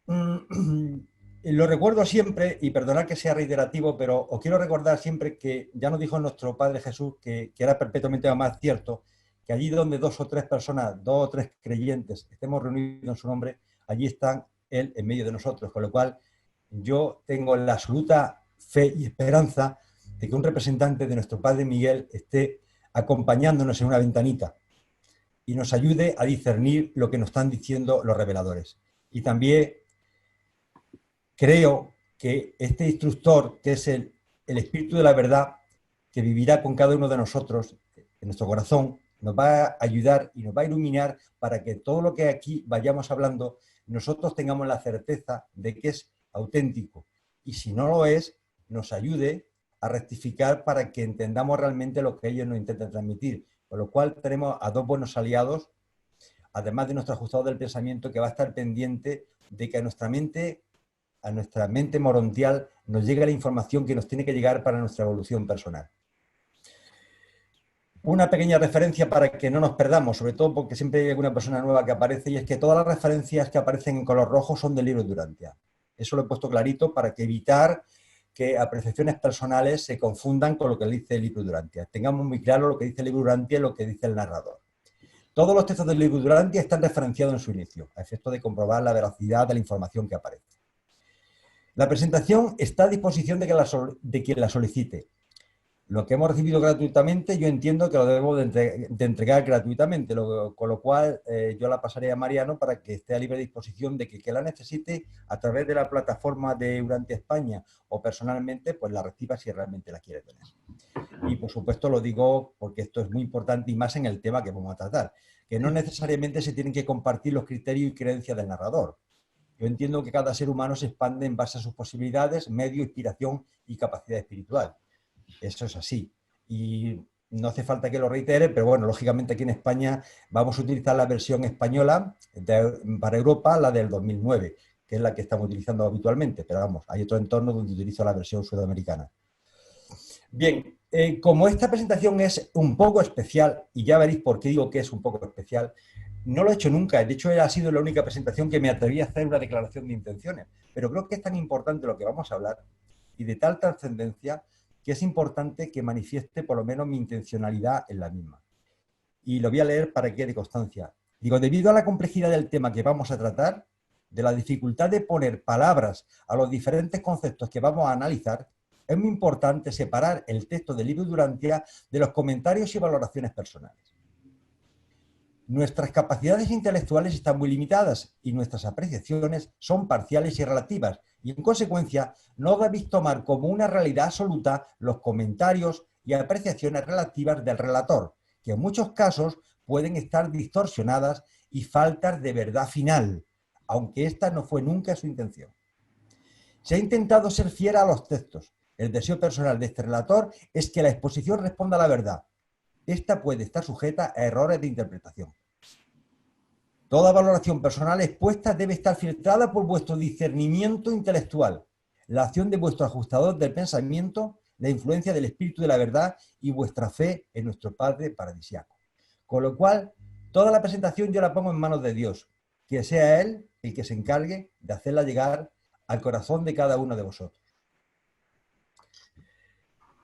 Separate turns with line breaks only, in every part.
Lo recuerdo siempre, y perdonad que sea reiterativo, pero os quiero recordar siempre que ya nos dijo nuestro Padre Jesús que era perpetuamente más cierto, que allí donde dos o tres personas, dos o tres creyentes, estemos reunidos en su nombre, allí está Él en medio de nosotros. Con lo cual, yo tengo la absoluta fe y esperanza de que un representante de nuestro Padre Miguel esté acompañándonos en una ventanita y nos ayude a discernir lo que nos están diciendo los reveladores. Y también creo que este instructor, que es el Espíritu de la Verdad, que vivirá con cada uno de nosotros en nuestro corazón, nos va a ayudar y nos va a iluminar para que todo lo que aquí vayamos hablando, nosotros tengamos la certeza de que es auténtico. Y si no lo es, nos ayude a rectificar para que entendamos realmente lo que ellos nos intentan transmitir. Con lo cual tenemos a dos buenos aliados, además de nuestro ajustador del pensamiento, que va a estar pendiente de que a nuestra mente morontial nos llegue la información que nos tiene que llegar para nuestra evolución personal. Una pequeña referencia para que no nos perdamos, sobre todo porque siempre hay alguna persona nueva que aparece, y es que todas las referencias que aparecen en color rojo son del libro Durantia. Eso lo he puesto clarito para que evitar que apreciaciones personales se confundan con lo que dice el libro Durantia. Tengamos muy claro lo que dice el libro Durantia y lo que dice el narrador. Todos los textos del libro Durantia están referenciados en su inicio, a efecto de comprobar la veracidad de la información que aparece. La presentación está a disposición de quien la solicite. Lo que hemos recibido gratuitamente, yo entiendo que lo debemos de entregar gratuitamente, con lo cual yo la pasaré a Mariano para que esté a libre disposición de que la necesite a través de la plataforma de Urantia España o personalmente, pues la reciba si realmente la quiere tener. Y por supuesto lo digo porque esto es muy importante y más en el tema que vamos a tratar, que no necesariamente se tienen que compartir los criterios y creencias del narrador. Yo entiendo que cada ser humano se expande en base a sus posibilidades, medio, inspiración y capacidad espiritual. Eso es así. Y no hace falta que lo reitere, pero bueno, lógicamente aquí en España vamos a utilizar la versión española para Europa, la del 2009, que es la que estamos utilizando habitualmente. Pero vamos, hay otro entorno donde utilizo la versión sudamericana. Bien, como esta presentación es un poco especial, y ya veréis por qué digo que es un poco especial, no lo he hecho nunca. De hecho, ha sido la única presentación que me atreví a hacer una declaración de intenciones. Pero creo que es tan importante lo que vamos a hablar y de tal trascendencia que es importante que manifieste por lo menos mi intencionalidad en la misma. Y lo voy a leer para que quede constancia. Digo, debido a la complejidad del tema que vamos a tratar, de la dificultad de poner palabras a los diferentes conceptos que vamos a analizar, es muy importante separar el texto del libro Durantia de los comentarios y valoraciones personales. Nuestras capacidades intelectuales están muy limitadas y nuestras apreciaciones son parciales y relativas, y en consecuencia no debéis tomar como una realidad absoluta los comentarios y apreciaciones relativas del relator, que en muchos casos pueden estar distorsionadas y faltas de verdad final, aunque esta no fue nunca su intención. Se ha intentado ser fiel a los textos. El deseo personal de este relator es que la exposición responda a la verdad. Esta puede estar sujeta a errores de interpretación. Toda valoración personal expuesta debe estar filtrada por vuestro discernimiento intelectual, la acción de vuestro ajustador del pensamiento, la influencia del espíritu de la verdad y vuestra fe en nuestro Padre paradisiaco. Con lo cual, toda la presentación yo la pongo en manos de Dios, que sea Él el que se encargue de hacerla llegar al corazón de cada uno de vosotros.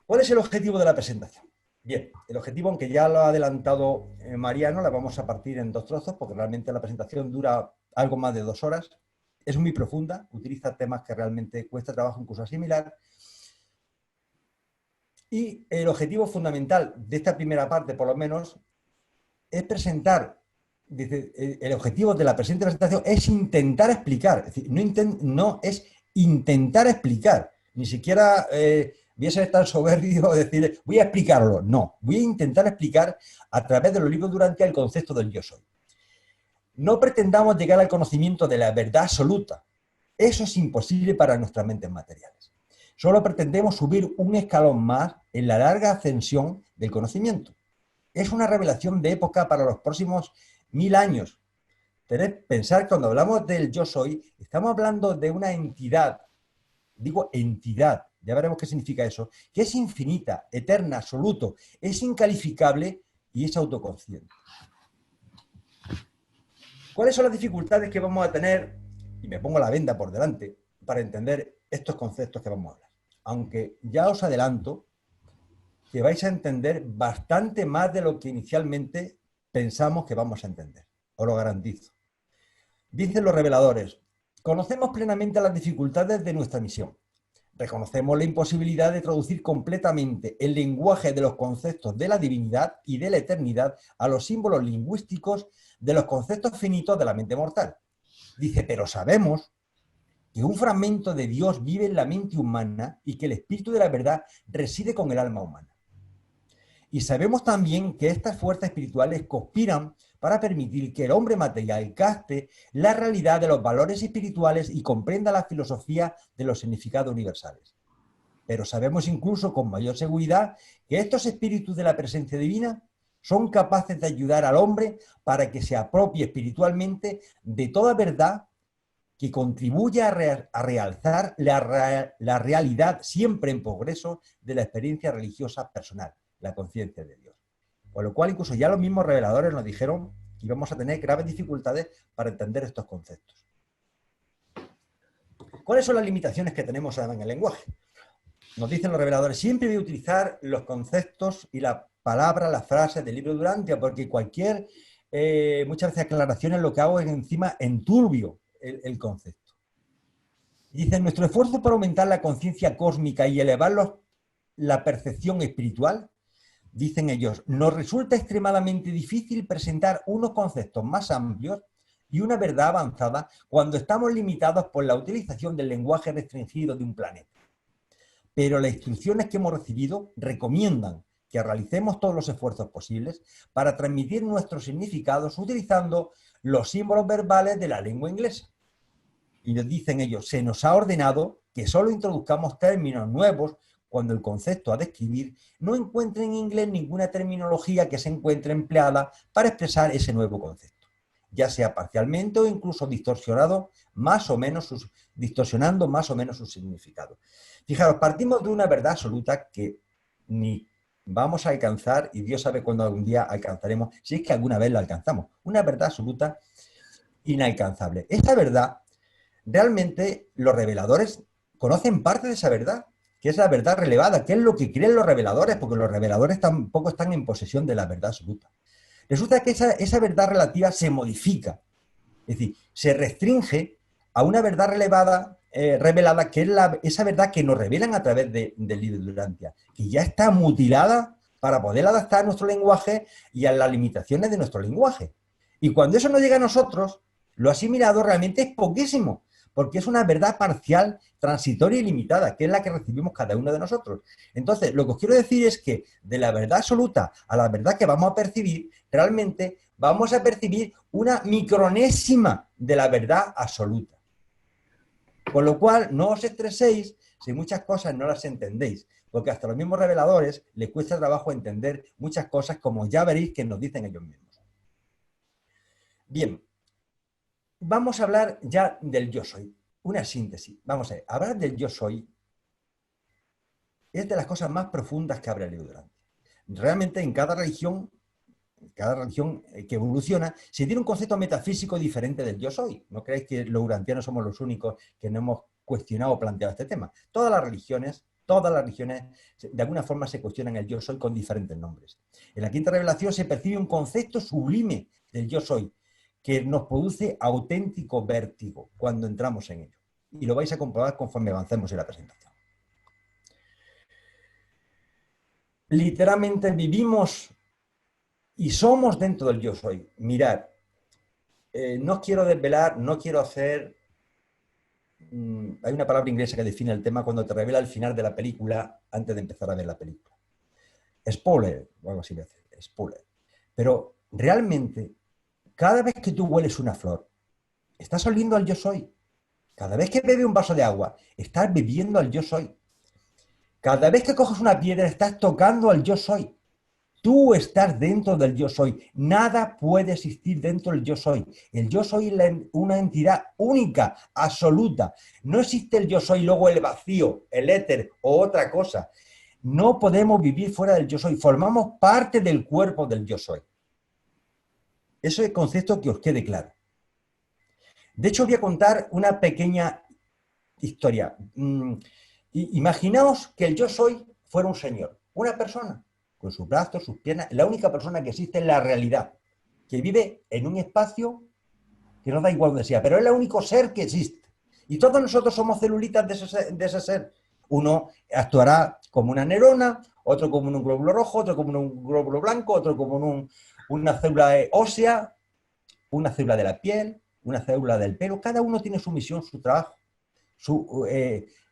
¿Cuál es el objetivo de la presentación? Bien, el objetivo, aunque ya lo ha adelantado Mariano, la vamos a partir en dos trozos, porque realmente la presentación dura algo más de 2 horas, es muy profunda, utiliza temas que realmente cuesta trabajo incluso asimilar, y el objetivo fundamental de esta primera parte, por lo menos, es presentar, dice, el objetivo de la presente presentación es intentar explicar, es decir, no es intentar explicar, ni siquiera voy a ser tan soberbio de decir, voy a explicarlo, no, voy a intentar explicar a través de los libros Durantia el concepto del yo soy. No pretendamos llegar al conocimiento de la verdad absoluta, eso es imposible para nuestras mentes materiales. Solo pretendemos subir un escalón más en la larga ascensión del conocimiento. Es una revelación de época para los próximos 1000 años. Pensar que cuando hablamos del yo soy, estamos hablando de una entidad, digo entidad, ya veremos qué significa eso, que es infinita, eterna, absoluto, es incalificable y es autoconsciente. ¿Cuáles son las dificultades que vamos a tener y me pongo la venda por delante para entender estos conceptos que vamos a hablar. Aunque ya os adelanto que vais a entender bastante más de lo que inicialmente pensamos que vamos a entender. Os lo garantizo. Dicen los reveladores: conocemos plenamente las dificultades de nuestra misión. Reconocemos la imposibilidad de traducir completamente el lenguaje de los conceptos de la divinidad y de la eternidad a los símbolos lingüísticos de los conceptos finitos de la mente mortal. Dice, pero sabemos que un fragmento de Dios vive en la mente humana y que el espíritu de la verdad reside con el alma humana. Y sabemos también que estas fuerzas espirituales conspiran para permitir que el hombre material capte la realidad de los valores espirituales y comprenda la filosofía de los significados universales. Pero sabemos incluso con mayor seguridad que estos espíritus de la presencia divina son capaces de ayudar al hombre para que se apropie espiritualmente de toda verdad que contribuya a realzar la realidad siempre en progreso de la experiencia religiosa personal, la conciencia de Dios. Con lo cual, incluso ya los mismos reveladores nos dijeron que íbamos a tener graves dificultades para entender estos conceptos. ¿Cuáles son las limitaciones que tenemos en el lenguaje? Nos dicen los reveladores, siempre voy a utilizar los conceptos y las palabras, las frases del libro de Durantia, porque muchas veces aclaraciones lo que hago es encima enturbio el concepto. Dicen, nuestro esfuerzo por aumentar la conciencia cósmica y elevar la percepción espiritual, dicen ellos, nos resulta extremadamente difícil presentar unos conceptos más amplios y una verdad avanzada cuando estamos limitados por la utilización del lenguaje restringido de un planeta. Pero las instrucciones que hemos recibido recomiendan que realicemos todos los esfuerzos posibles para transmitir nuestros significados utilizando los símbolos verbales de la lengua inglesa. Y nos dicen ellos, se nos ha ordenado que solo introduzcamos términos nuevos cuando el concepto a describir no encuentre en inglés ninguna terminología que se encuentre empleada para expresar ese nuevo concepto, ya sea parcialmente o incluso distorsionando más o menos su significado. Fijaros, partimos de una verdad absoluta que ni vamos a alcanzar, y Dios sabe cuándo algún día alcanzaremos, si es que alguna vez la alcanzamos. Una verdad absoluta inalcanzable. Esta verdad, realmente los reveladores conocen parte de esa verdad, que es la verdad relevada, que es lo que creen los reveladores, porque los reveladores tampoco están en posesión de la verdad absoluta. Resulta que esa verdad relativa se modifica, es decir, se restringe a una verdad revelada, que es esa verdad que nos revelan a través del libro de Durantia, que ya está mutilada para poder adaptar a nuestro lenguaje y a las limitaciones de nuestro lenguaje. Y cuando eso no llega a nosotros, lo asimilado realmente es poquísimo, porque es una verdad parcial, transitoria y limitada, que es la que recibimos cada uno de nosotros. Entonces, lo que os quiero decir es que de la verdad absoluta a la verdad que vamos a percibir, realmente vamos a percibir una micronésima de la verdad absoluta. Con lo cual, no os estreséis si muchas cosas no las entendéis, porque hasta los mismos reveladores les cuesta trabajo entender muchas cosas, como ya veréis que nos dicen ellos mismos. Bien, vamos a hablar ya del yo soy, una síntesis. Vamos a ver, hablar del yo soy es de las cosas más profundas que habrá leído Durantia. Realmente en cada religión que evoluciona, se tiene un concepto metafísico diferente del yo soy. No creáis que los urantianos somos los únicos que no hemos cuestionado o planteado este tema. Todas las religiones, de alguna forma se cuestionan el yo soy con diferentes nombres. En la quinta revelación se percibe un concepto sublime del yo soy, que nos produce auténtico vértigo cuando entramos en ello. Y lo vais a comprobar conforme avancemos en la presentación. Literalmente vivimos y somos dentro del yo soy. Mirad, no quiero desvelar, no quiero hacer... hay una palabra inglesa que define el tema cuando te revela el final de la película antes de empezar a ver la película. Spoiler, o algo así, spoiler. Pero realmente, cada vez que tú hueles una flor, estás oliendo al yo soy. Cada vez que bebes un vaso de agua, estás bebiendo al yo soy. Cada vez que coges una piedra, estás tocando al yo soy. Tú estás dentro del yo soy. Nada puede existir dentro del yo soy. El yo soy es una entidad única, absoluta. No existe el yo soy, luego el vacío, el éter o otra cosa. No podemos vivir fuera del yo soy. Formamos parte del cuerpo del yo soy. Eso es el concepto que os quede claro. De hecho, voy a contar una pequeña historia. Imaginaos que el yo soy fuera un señor, una persona, con sus brazos, sus piernas, la única persona que existe en la realidad, que vive en un espacio que no da igual donde sea, pero es el único ser que existe. Y todos nosotros somos celulitas de ese ser. Uno actuará como una neurona, otro como un glóbulo rojo, otro como un glóbulo blanco, otro como una célula ósea, una célula de la piel, una célula del pelo. Cada uno tiene su misión, su trabajo,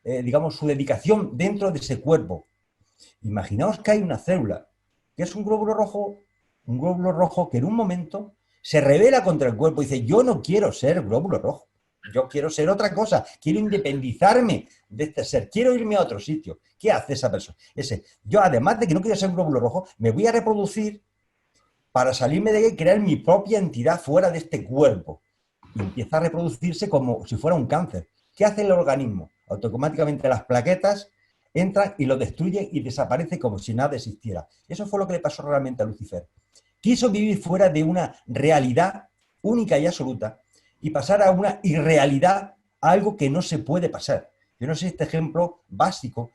digamos, su dedicación dentro de ese cuerpo. Imaginaos que hay una célula, que es un glóbulo rojo que en un momento se rebela contra el cuerpo y dice, yo no quiero ser glóbulo rojo, yo quiero ser otra cosa, quiero independizarme de este ser, quiero irme a otro sitio. ¿Qué hace esa persona? Yo, además de que no quiero ser glóbulo rojo, me voy a reproducir para salirme de ahí y crear mi propia entidad fuera de este cuerpo. Y empieza a reproducirse como si fuera un cáncer. ¿Qué hace el organismo? Automáticamente las plaquetas entran y lo destruyen y desaparece como si nada existiera. Eso fue lo que le pasó realmente a Lucifer. Quiso vivir fuera de una realidad única y absoluta y pasar a una irrealidad, a algo que no se puede pasar. Yo no sé si este ejemplo básico,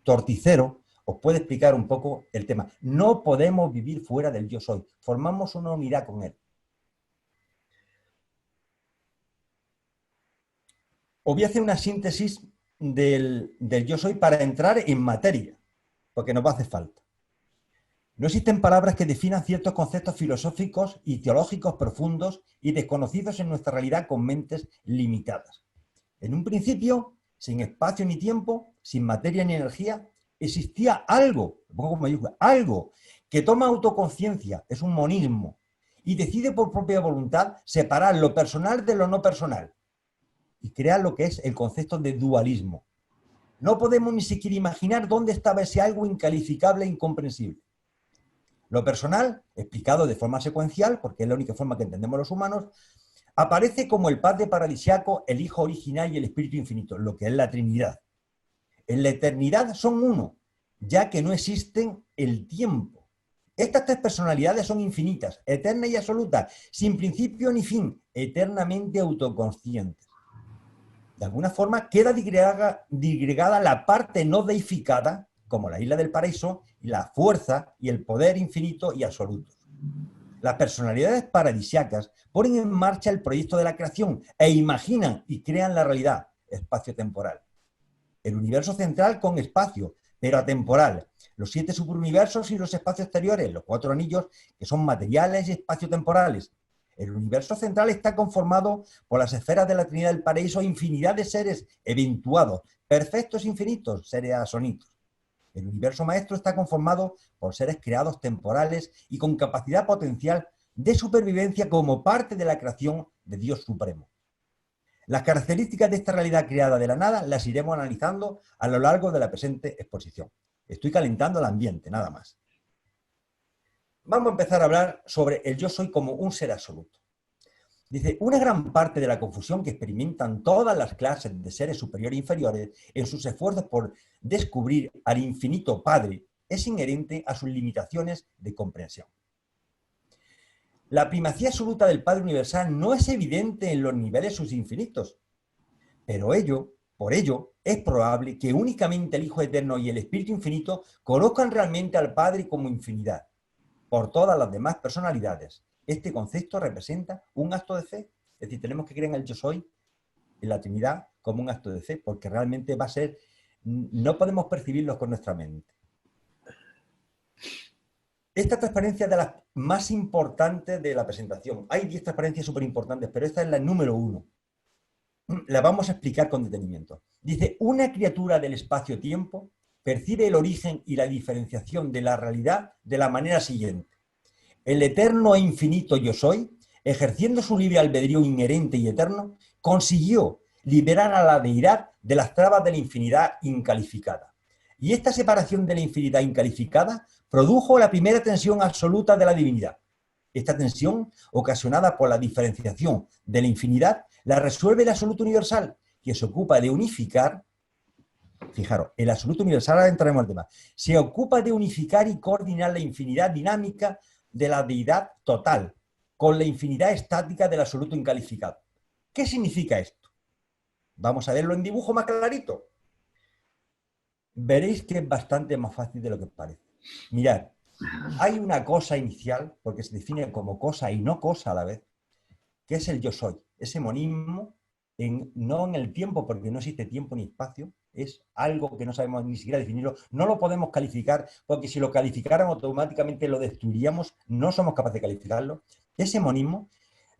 torticero, os puede explicar un poco el tema. No podemos vivir fuera del yo soy. Formamos una unidad con él. Os voy a hacer una síntesis del yo soy para entrar en materia, porque nos va a hacer falta. No existen palabras que definan ciertos conceptos filosóficos y teológicos profundos y desconocidos en nuestra realidad con mentes limitadas. En un principio, sin espacio ni tiempo, sin materia ni energía, existía algo, lo pongo con mayúsculas, algo que toma autoconciencia, es un monismo, y decide por propia voluntad separar lo personal de lo no personal y crea lo que es el concepto de dualismo. No podemos ni siquiera imaginar dónde estaba ese algo incalificable e incomprensible. Lo personal, explicado de forma secuencial, porque es la única forma que entendemos los humanos, aparece como el Padre paradisiaco, el Hijo original y el Espíritu infinito, lo que es la Trinidad. En la eternidad son uno, ya que no existen el tiempo. Estas tres personalidades son infinitas, eternas y absolutas, sin principio ni fin, eternamente autoconscientes. De alguna forma queda disgregada la parte no deificada, como la isla del paraíso, y la fuerza y el poder infinito y absolutos. Las personalidades paradisiacas ponen en marcha el proyecto de la creación e imaginan y crean la realidad espacio-temporal. El universo central con espacio, pero atemporal. Los 7 superuniversos y los espacios exteriores, los 4 anillos, que son materiales y espacio-temporales. El universo central está conformado por las esferas de la Trinidad del Paraíso, infinidad de seres eventuados, perfectos infinitos, seres asonitos. El universo maestro está conformado por seres creados temporales y con capacidad potencial de supervivencia como parte de la creación de Dios Supremo. Las características de esta realidad creada de la nada las iremos analizando a lo largo de la presente exposición. Estoy calentando el ambiente, nada más. Vamos a empezar a hablar sobre el yo soy como un ser absoluto. Dice, una gran parte de la confusión que experimentan todas las clases de seres superiores e inferiores en sus esfuerzos por descubrir al infinito Padre es inherente a sus limitaciones de comprensión. La primacía absoluta del Padre Universal no es evidente en los niveles subinfinitos, pero por ello, es probable que únicamente el Hijo Eterno y el Espíritu Infinito conozcan realmente al Padre como infinidad. Por todas las demás personalidades, este concepto representa un acto de fe. Es decir, tenemos que creer en el yo soy, en la Trinidad, como un acto de fe, porque realmente va a ser, no podemos percibirlo con nuestra mente. Esta transparencia es de las más importantes de la presentación. Hay 10 transparencias súper importantes, pero esta es la número 1. La vamos a explicar con detenimiento. Dice, una criatura del espacio-tiempo percibe el origen y la diferenciación de la realidad de la manera siguiente. El eterno e infinito yo soy, ejerciendo su libre albedrío inherente y eterno, consiguió liberar a la deidad de las trabas de la infinidad incalificada. Y esta separación de la infinidad incalificada produjo la primera tensión absoluta de la divinidad. Esta tensión, ocasionada por la diferenciación de la infinidad, la resuelve el absoluto universal, que se ocupa de unificar. Fijaros, el absoluto universal, ahora entraremos al tema, se ocupa de unificar y coordinar la infinidad dinámica de la deidad total, con la infinidad estática del absoluto incalificado. ¿Qué significa esto? Vamos a verlo en dibujo más clarito. Veréis que es bastante más fácil de lo que parece. Mirad, hay una cosa inicial, porque se define como cosa y no cosa a la vez, que es el yo soy, ese monismo, no en el tiempo, porque no existe tiempo ni espacio, es algo que no sabemos ni siquiera definirlo, no lo podemos calificar, porque si lo calificáramos automáticamente lo destruiríamos, no somos capaces de calificarlo. Ese monismo,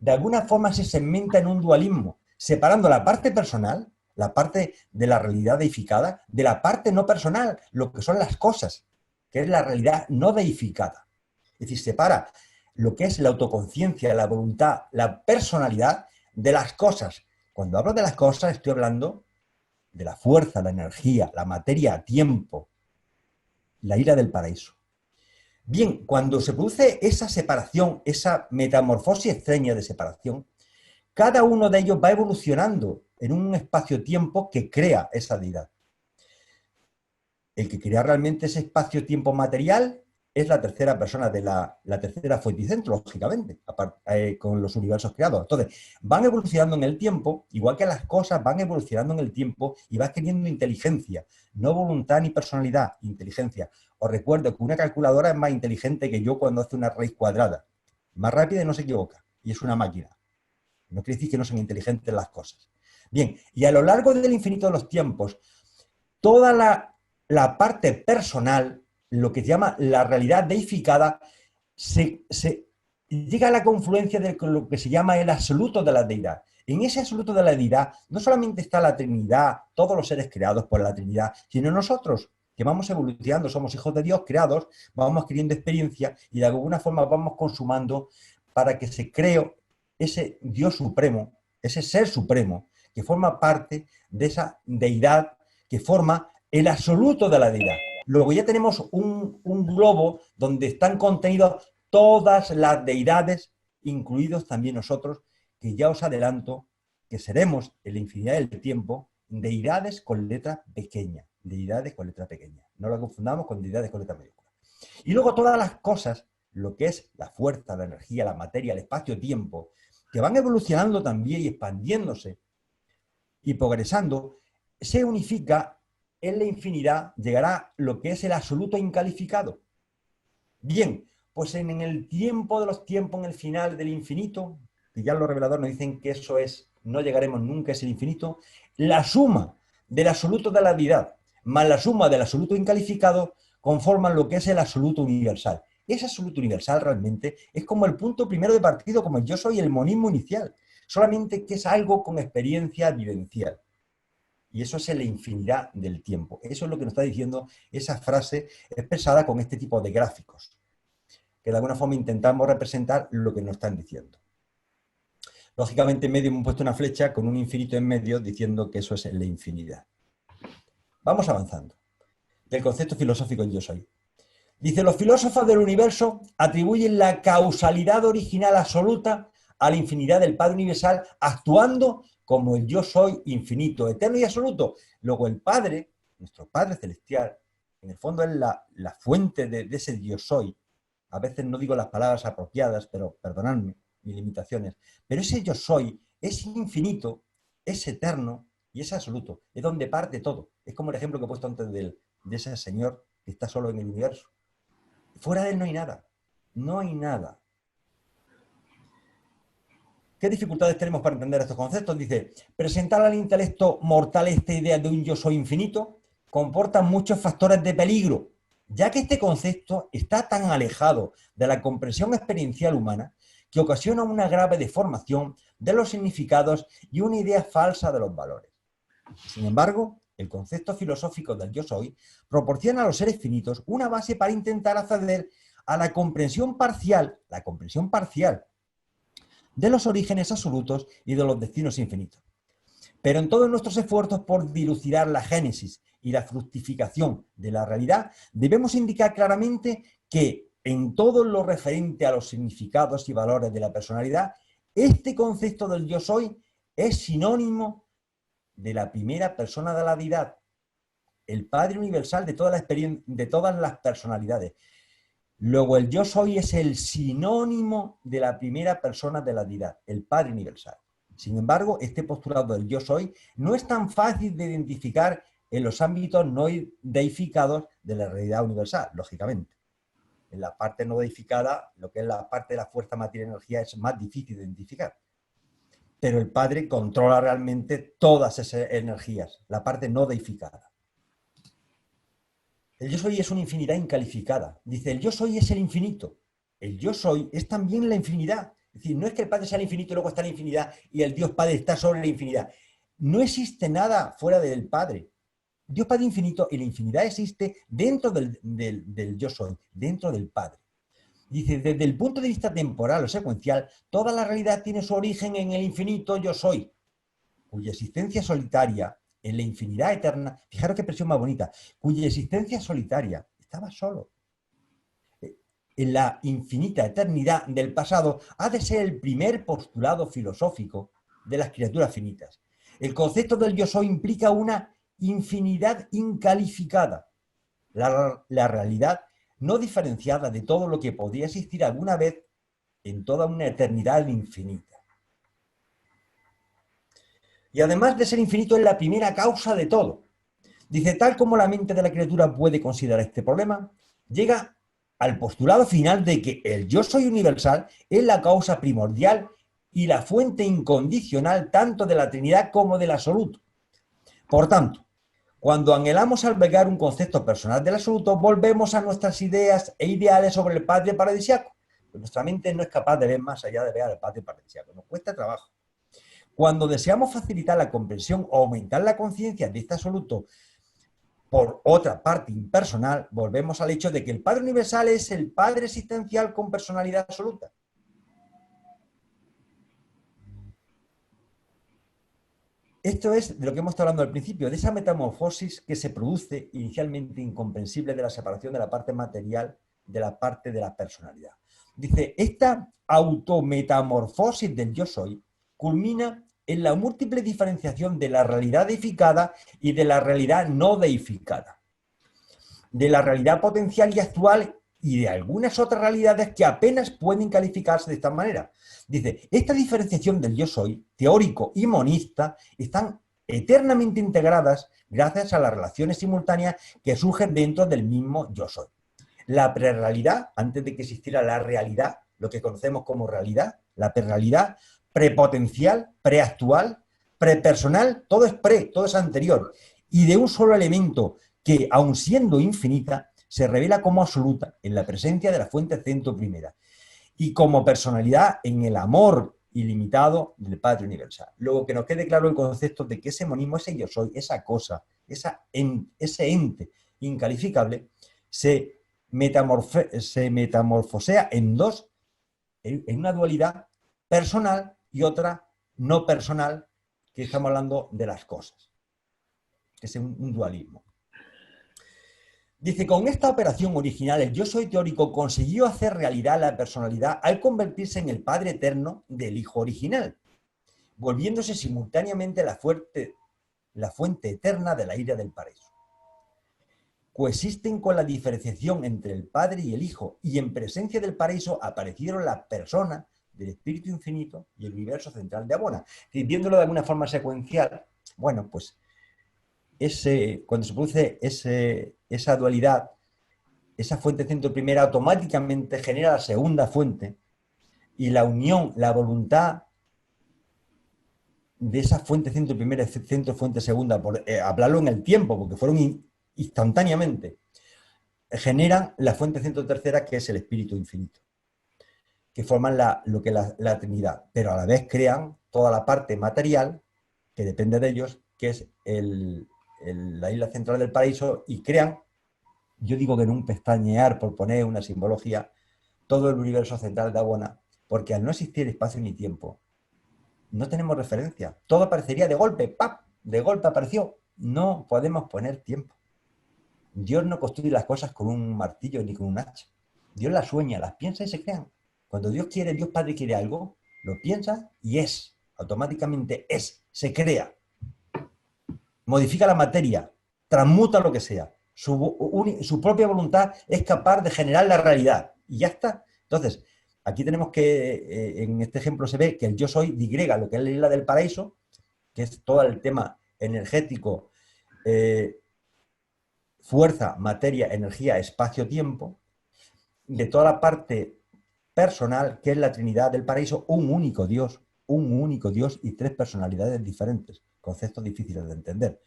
de alguna forma, se segmenta en un dualismo, separando la parte personal, la parte de la realidad deificada, de la parte no personal, lo que son las cosas, que es la realidad no deificada. Es decir, separa lo que es la autoconciencia, la voluntad, la personalidad de las cosas. Cuando hablo de las cosas estoy hablando de la fuerza, la energía, la materia, tiempo, la ira del paraíso. Bien, cuando se produce esa separación, esa metamorfosis extraña de separación, cada uno de ellos va evolucionando en un espacio-tiempo que crea esa deidad. El que crea realmente ese espacio-tiempo material es la tercera persona de la tercera fuenticentro, lógicamente, con los universos creados. Entonces, van evolucionando en el tiempo, igual que las cosas van evolucionando en el tiempo y vas teniendo inteligencia, no voluntad ni personalidad, inteligencia. Os recuerdo que una calculadora es más inteligente que yo cuando hace una raíz cuadrada, más rápida y no se equivoca, y es una máquina. No quiere decir que no sean inteligentes las cosas. Bien, y a lo largo del infinito de los tiempos, toda la parte personal, lo que se llama la realidad deificada, se llega a la confluencia de lo que se llama el absoluto de la deidad. En ese absoluto de la deidad no solamente está la Trinidad, todos los seres creados por la Trinidad, sino nosotros, que vamos evolucionando, somos hijos de Dios creados, vamos adquiriendo experiencia y de alguna forma vamos consumando para que se cree ese Dios supremo, ese ser supremo, que forma parte de esa deidad que forma el absoluto de la deidad. Luego ya tenemos un globo donde están contenidos todas las deidades, incluidos también nosotros, que ya os adelanto que seremos en la infinidad del tiempo deidades con letra pequeña, deidades con letra pequeña. No lo confundamos con deidades con letra mayúscula. Y luego todas las cosas, lo que es la fuerza, la energía, la materia, el espacio-tiempo, que van evolucionando también y expandiéndose y progresando, se unifica en la infinidad, llegará lo que es el absoluto incalificado. Bien, pues en el tiempo de los tiempos, en el final del infinito, que ya los reveladores nos dicen que eso es, no llegaremos nunca a ese infinito, la suma del absoluto de la deidad más la suma del absoluto incalificado conforman lo que es el absoluto universal. Ese absoluto universal realmente es como el punto primero de partido, como el yo soy, el monismo inicial, solamente que es algo con experiencia vivencial. Y eso es en la infinidad del tiempo. Eso es lo que nos está diciendo esa frase expresada con este tipo de gráficos, que de alguna forma intentamos representar lo que nos están diciendo. Lógicamente en medio hemos puesto una flecha con un infinito en medio diciendo que eso es en la infinidad. Vamos avanzando. Del concepto filosófico en yo soy. Dice, los filósofos del universo atribuyen la causalidad original absoluta a la infinidad del Padre Universal, actuando como el yo soy infinito, eterno y absoluto. Luego el Padre, nuestro Padre Celestial, en el fondo es la fuente de ese yo soy. A veces no digo las palabras apropiadas, pero perdonadme mis limitaciones. Pero ese yo soy es infinito, es eterno y es absoluto. Es donde parte todo. Es como el ejemplo que he puesto antes de ese señor que está solo en el universo. Fuera de él no hay nada. No hay nada. ¿Qué dificultades tenemos para entender estos conceptos? Dice, presentar al intelecto mortal esta idea de un yo soy infinito comporta muchos factores de peligro, ya que este concepto está tan alejado de la comprensión experiencial humana que ocasiona una grave deformación de los significados y una idea falsa de los valores. Sin embargo, el concepto filosófico del yo soy proporciona a los seres finitos una base para intentar acceder a la comprensión parcial de los orígenes absolutos y de los destinos infinitos. Pero en todos nuestros esfuerzos por dilucidar la génesis y la fructificación de la realidad, debemos indicar claramente que en todo lo referente a los significados y valores de la personalidad, este concepto del yo soy es sinónimo de la primera persona de la deidad, el Padre Universal de todas las personalidades. Luego el yo soy es el sinónimo de la primera persona de la deidad, el Padre Universal. Sin embargo, este postulado del yo soy no es tan fácil de identificar en los ámbitos no deificados de la realidad universal, lógicamente. En la parte no deificada, lo que es la parte de la fuerza, materia y energía, es más difícil de identificar. Pero el Padre controla realmente todas esas energías, la parte no deificada. El yo soy es una infinidad incalificada. Dice, el yo soy es el infinito. El yo soy es también la infinidad. Es decir, no es que el Padre sea el infinito y luego está la infinidad y el Dios Padre está sobre la infinidad. No existe nada fuera del Padre. Dios Padre infinito y la infinidad existe dentro del yo soy, dentro del Padre. Dice, desde el punto de vista temporal o secuencial, toda la realidad tiene su origen en el infinito yo soy, cuya existencia solitaria en la infinidad eterna, fijaros qué expresión más bonita, cuya existencia solitaria estaba solo. En la infinita eternidad del pasado ha de ser el primer postulado filosófico de las criaturas finitas. El concepto del yo soy implica una infinidad incalificada, la realidad no diferenciada de todo lo que podría existir alguna vez en toda una eternidad infinita. Y además de ser infinito, es la primera causa de todo. Dice, tal como la mente de la criatura puede considerar este problema, llega al postulado final de que el yo soy universal es la causa primordial y la fuente incondicional tanto de la Trinidad como del absoluto. Por tanto, cuando anhelamos albergar un concepto personal del absoluto, volvemos a nuestras ideas e ideales sobre el Padre paradisíaco. Pues nuestra mente no es capaz de ver más allá de ver al Padre paradisíaco, nos cuesta trabajo. Cuando deseamos facilitar la comprensión o aumentar la conciencia de este absoluto por otra parte impersonal, volvemos al hecho de que el Padre universal es el Padre existencial con personalidad absoluta. Esto es de lo que hemos estado hablando al principio, de esa metamorfosis que se produce inicialmente incomprensible de la separación de la parte material de la parte de la personalidad. Dice, esta autometamorfosis del yo soy culmina en la múltiple diferenciación de la realidad deificada y de la realidad no deificada, de la realidad potencial y actual y de algunas otras realidades que apenas pueden calificarse de esta manera. Dice, esta diferenciación del yo soy, teórico y monista, están eternamente integradas gracias a las relaciones simultáneas que surgen dentro del mismo yo soy. La prerrealidad, antes de que existiera la realidad, lo que conocemos como realidad, la prerrealidad, prepotencial, preactual, prepersonal, todo es todo es anterior. Y de un solo elemento que, aun siendo infinita, se revela como absoluta en la presencia de la fuente centro primera y como personalidad en el amor ilimitado del Padre universal. Luego, que nos quede claro el concepto de que ese monismo, ese yo soy, esa cosa, ese ente incalificable, se metamorfosea en dos, en una dualidad personal y otra no personal, que estamos hablando de las cosas, que es un dualismo. Dice, con esta operación original, el yo soy teórico consiguió hacer realidad la personalidad al convertirse en el Padre eterno del Hijo original, volviéndose simultáneamente la fuente eterna de la ira del paraíso. Coexisten con la diferenciación entre el Padre y el Hijo, y en presencia del paraíso aparecieron las personas del Espíritu Infinito y el universo central de Abona. Y viéndolo de alguna forma secuencial, bueno, pues cuando se produce esa dualidad, esa fuente centro primera automáticamente genera la segunda fuente y la unión, la voluntad de esa fuente centro primera y centro fuente segunda, por hablarlo en el tiempo, porque fueron instantáneamente, generan la fuente centro tercera, que es el Espíritu Infinito, que forman lo que es la Trinidad, pero a la vez crean toda la parte material que depende de ellos, que es la isla central del paraíso, y crean, yo digo que en un pestañear, por poner una simbología, todo el universo central de Abona, porque al no existir espacio ni tiempo, no tenemos referencia. Todo aparecería de golpe, ¡pap! De golpe apareció. No podemos poner tiempo. Dios no construye las cosas con un martillo ni con un hacha. Dios las sueña, las piensa y se crean. Cuando Dios quiere, Dios Padre quiere algo, lo piensa y es. Automáticamente es. Se crea. Modifica la materia. Transmuta lo que sea. Su propia voluntad es capaz de generar la realidad. Y ya está. Entonces, Aquí tenemos que, en este ejemplo se ve que el yo soy digrega lo que es la isla del paraíso, que es todo el tema energético, fuerza, materia, energía, espacio-tiempo, de toda la parte personal, que es la Trinidad del paraíso, un único Dios y tres personalidades diferentes, conceptos difíciles de entender.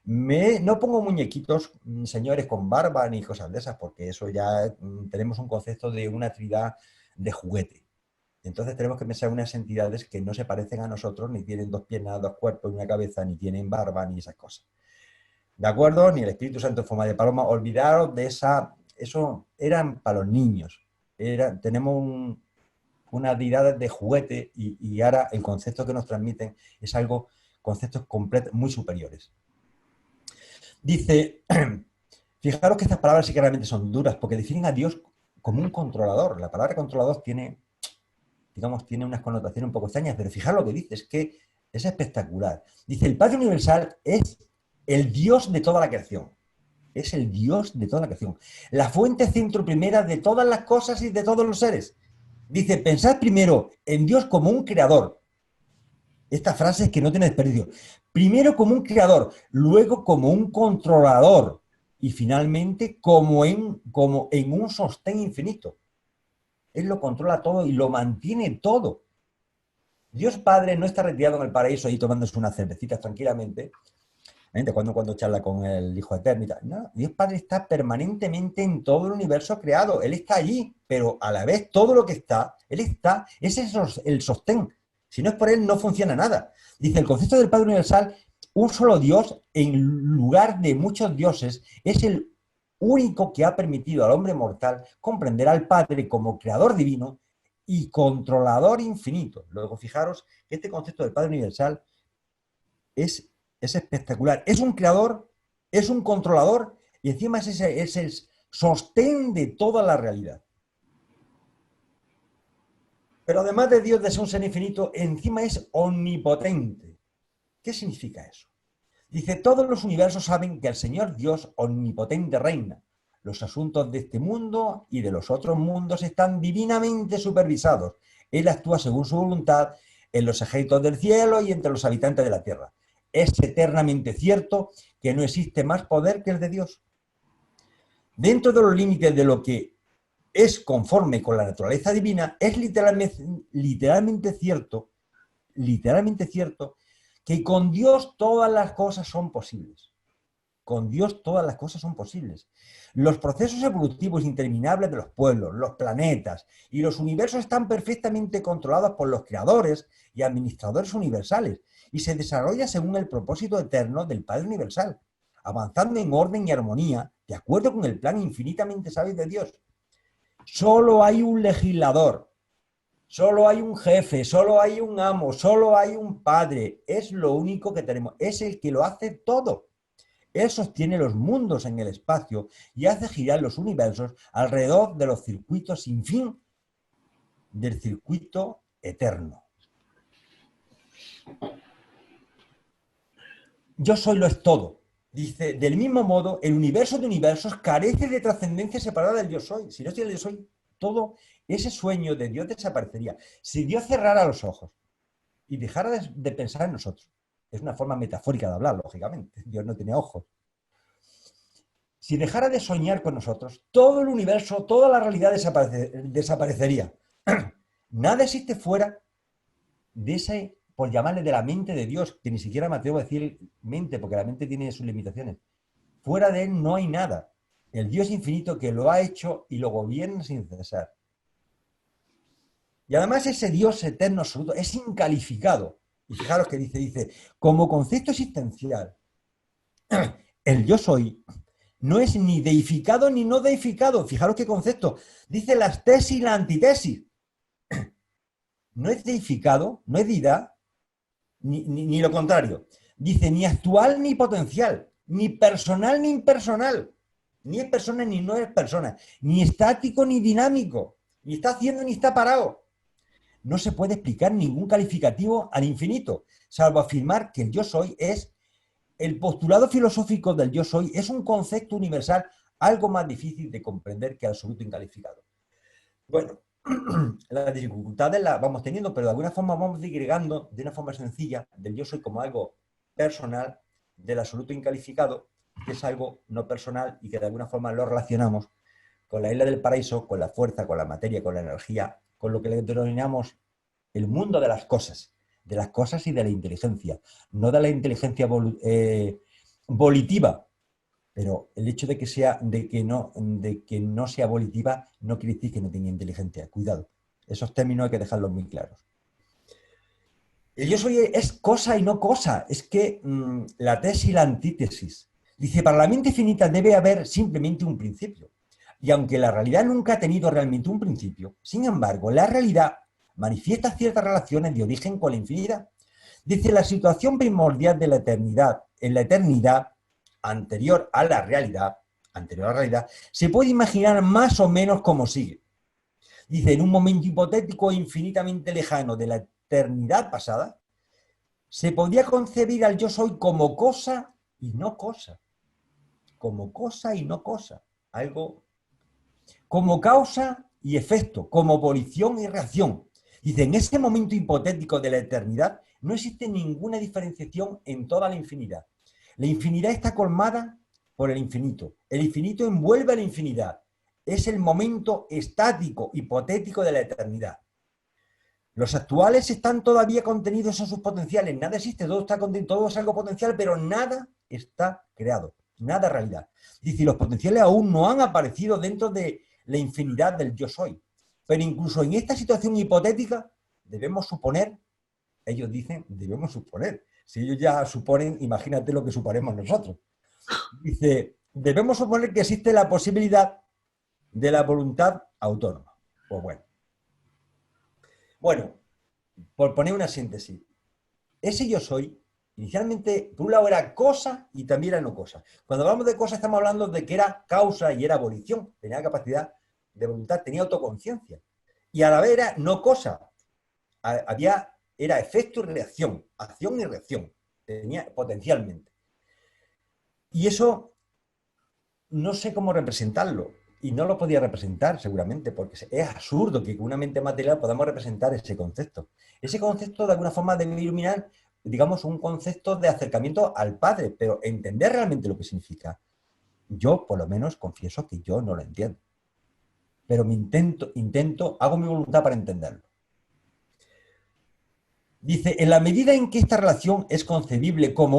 No pongo muñequitos, señores con barba ni cosas de esas, porque eso ya tenemos un concepto de una Trinidad de juguete. Entonces tenemos que pensar en unas entidades que no se parecen a nosotros, ni tienen dos piernas, dos cuerpos y una cabeza, ni tienen barba, ni esas cosas. ¿De acuerdo? Ni el Espíritu Santo en forma de paloma. Olvidaros de esa... Eso eran para los niños. Tenemos unas deidades de juguete y ahora el concepto que nos transmiten es algo, conceptos completos, muy superiores. Dice, fijaros que estas palabras sí que realmente son duras porque definen a Dios como un controlador. La palabra controlador tiene, digamos, tiene unas connotaciones un poco extrañas, pero fijaros lo que dice, es que es espectacular. Dice, el Padre Universal es el Dios de toda la creación. Es el Dios de toda la creación. La fuente centro primera de todas las cosas y de todos los seres. Dice, pensad primero en Dios como un creador. Esta frase es que no tiene desperdicio. Primero como un creador, luego como un controlador y finalmente como en un sostén infinito. Él lo controla todo y lo mantiene todo. Dios Padre no está retirado en el paraíso ahí tomándose unas cervecitas tranquilamente, cuando charla con el Hijo Eterno y tal. No, Dios Padre está permanentemente en todo el universo creado. Él está allí, pero a la vez todo lo que está, Él está, ese es el sostén. Si no es por Él, no funciona nada. Dice, el concepto del Padre Universal, un solo Dios en lugar de muchos dioses, es el único que ha permitido al hombre mortal comprender al Padre como creador divino y controlador infinito. Luego, fijaros que este concepto del Padre Universal es espectacular. Es un creador, es un controlador y encima es el sostén de toda la realidad. Pero además de Dios de ser un ser infinito, encima es omnipotente. ¿Qué significa eso? Dice, todos los universos saben que el Señor Dios omnipotente reina. Los asuntos de este mundo y de los otros mundos están divinamente supervisados. Él actúa según su voluntad en los ejércitos del cielo y entre los habitantes de la tierra. Es eternamente cierto que no existe más poder que el de Dios. Dentro de los límites de lo que es conforme con la naturaleza divina, es literalmente cierto que con Dios todas las cosas son posibles. Con Dios todas las cosas son posibles. Los procesos evolutivos interminables de los pueblos, los planetas y los universos están perfectamente controlados por los creadores y administradores universales y se desarrolla según el propósito eterno del Padre Universal, avanzando en orden y armonía de acuerdo con el plan infinitamente sabio de Dios. Solo hay un legislador, solo hay un jefe, solo hay un amo, solo hay un padre. Es lo único que tenemos. Es el que lo hace todo. Él sostiene los mundos en el espacio y hace girar los universos alrededor de los circuitos sin fin del circuito eterno. Yo soy lo es todo. Dice, del mismo modo, el universo de universos carece de trascendencia separada del yo soy. Si no estoy el yo soy, todo ese sueño de Dios desaparecería. Si Dios cerrara los ojos y dejara de pensar en nosotros, es una forma metafórica de hablar, lógicamente. Dios no tiene ojos. Si dejara de soñar con nosotros, todo el universo, toda la realidad desaparecería. Nada existe fuera de ese, por llamarle, de la mente de Dios, que ni siquiera me atrevo a decir mente, porque la mente tiene sus limitaciones. Fuera de él no hay nada. El Dios infinito que lo ha hecho y lo gobierna sin cesar. Y además ese Dios eterno absoluto es incalificado. Y fijaros que dice, como concepto existencial, el yo soy no es ni deificado ni no deificado. Fijaros qué concepto. Dice las tesis y la antitesis. No es deificado, no es deidad, ni lo contrario. Dice ni actual ni potencial, ni personal ni impersonal. Ni es persona ni no es persona. Ni estático ni dinámico. Ni está haciendo ni está parado. No se puede explicar ningún calificativo al infinito, salvo afirmar que el yo soy es... El postulado filosófico del yo soy es un concepto universal algo más difícil de comprender que absoluto incalificado. Bueno, las dificultades las vamos teniendo, pero de alguna forma vamos digregando de una forma sencilla del yo soy como algo personal, del absoluto incalificado, que es algo no personal y que de alguna forma lo relacionamos con la isla del paraíso, con la fuerza, con la materia, con la energía, con lo que le denominamos el mundo de las cosas y de la inteligencia, no de la inteligencia volitiva, pero el hecho de que no sea volitiva no quiere decir que no tenga inteligencia. Cuidado, esos términos hay que dejarlos muy claros. El yo soy es cosa y no cosa, es que la tesis y la antítesis. Dice, para la mente finita debe haber simplemente un principio. Y aunque la realidad nunca ha tenido realmente un principio, sin embargo, la realidad manifiesta ciertas relaciones de origen con la infinidad. Dice, la situación primordial de la eternidad, en la eternidad anterior a la realidad, se puede imaginar más o menos como sigue. Dice, en un momento hipotético e infinitamente lejano de la eternidad pasada, se podía concebir al yo soy como cosa y no cosa. Como cosa y no cosa. Algo como causa y efecto, como volición y reacción. Dice, en ese momento hipotético de la eternidad no existe ninguna diferenciación en toda la infinidad. La infinidad está colmada por el infinito. El infinito envuelve a la infinidad. Es el momento estático, hipotético de la eternidad. Los actuales están todavía contenidos en sus potenciales. Nada existe, todo está contenido, todo es algo potencial, pero nada está creado. Nada realidad. Dice, los potenciales aún no han aparecido dentro de la infinidad del yo soy. Pero incluso en esta situación hipotética, debemos suponer, ellos dicen, debemos suponer. Si ellos ya suponen, imagínate lo que suponemos nosotros. Dice, debemos suponer que existe la posibilidad de la voluntad autónoma. Pues bueno, por poner una síntesis, ese yo soy, inicialmente, por un lado era cosa y también era no cosa. Cuando hablamos de cosa estamos hablando de que era causa y era volición, tenía capacidad de voluntad, tenía autoconciencia. Y a la vez era no cosa, era efecto y reacción, acción y reacción, tenía potencialmente. Y eso no sé cómo representarlo. Y no lo podía representar seguramente, porque es absurdo que con una mente material podamos representar ese concepto. Ese concepto de alguna forma debe iluminar, digamos, un concepto de acercamiento al Padre, pero entender realmente lo que significa. Yo, por lo menos, confieso que yo no lo entiendo. Pero me hago mi voluntad para entenderlo. Dice, en la medida en que esta relación es concebible como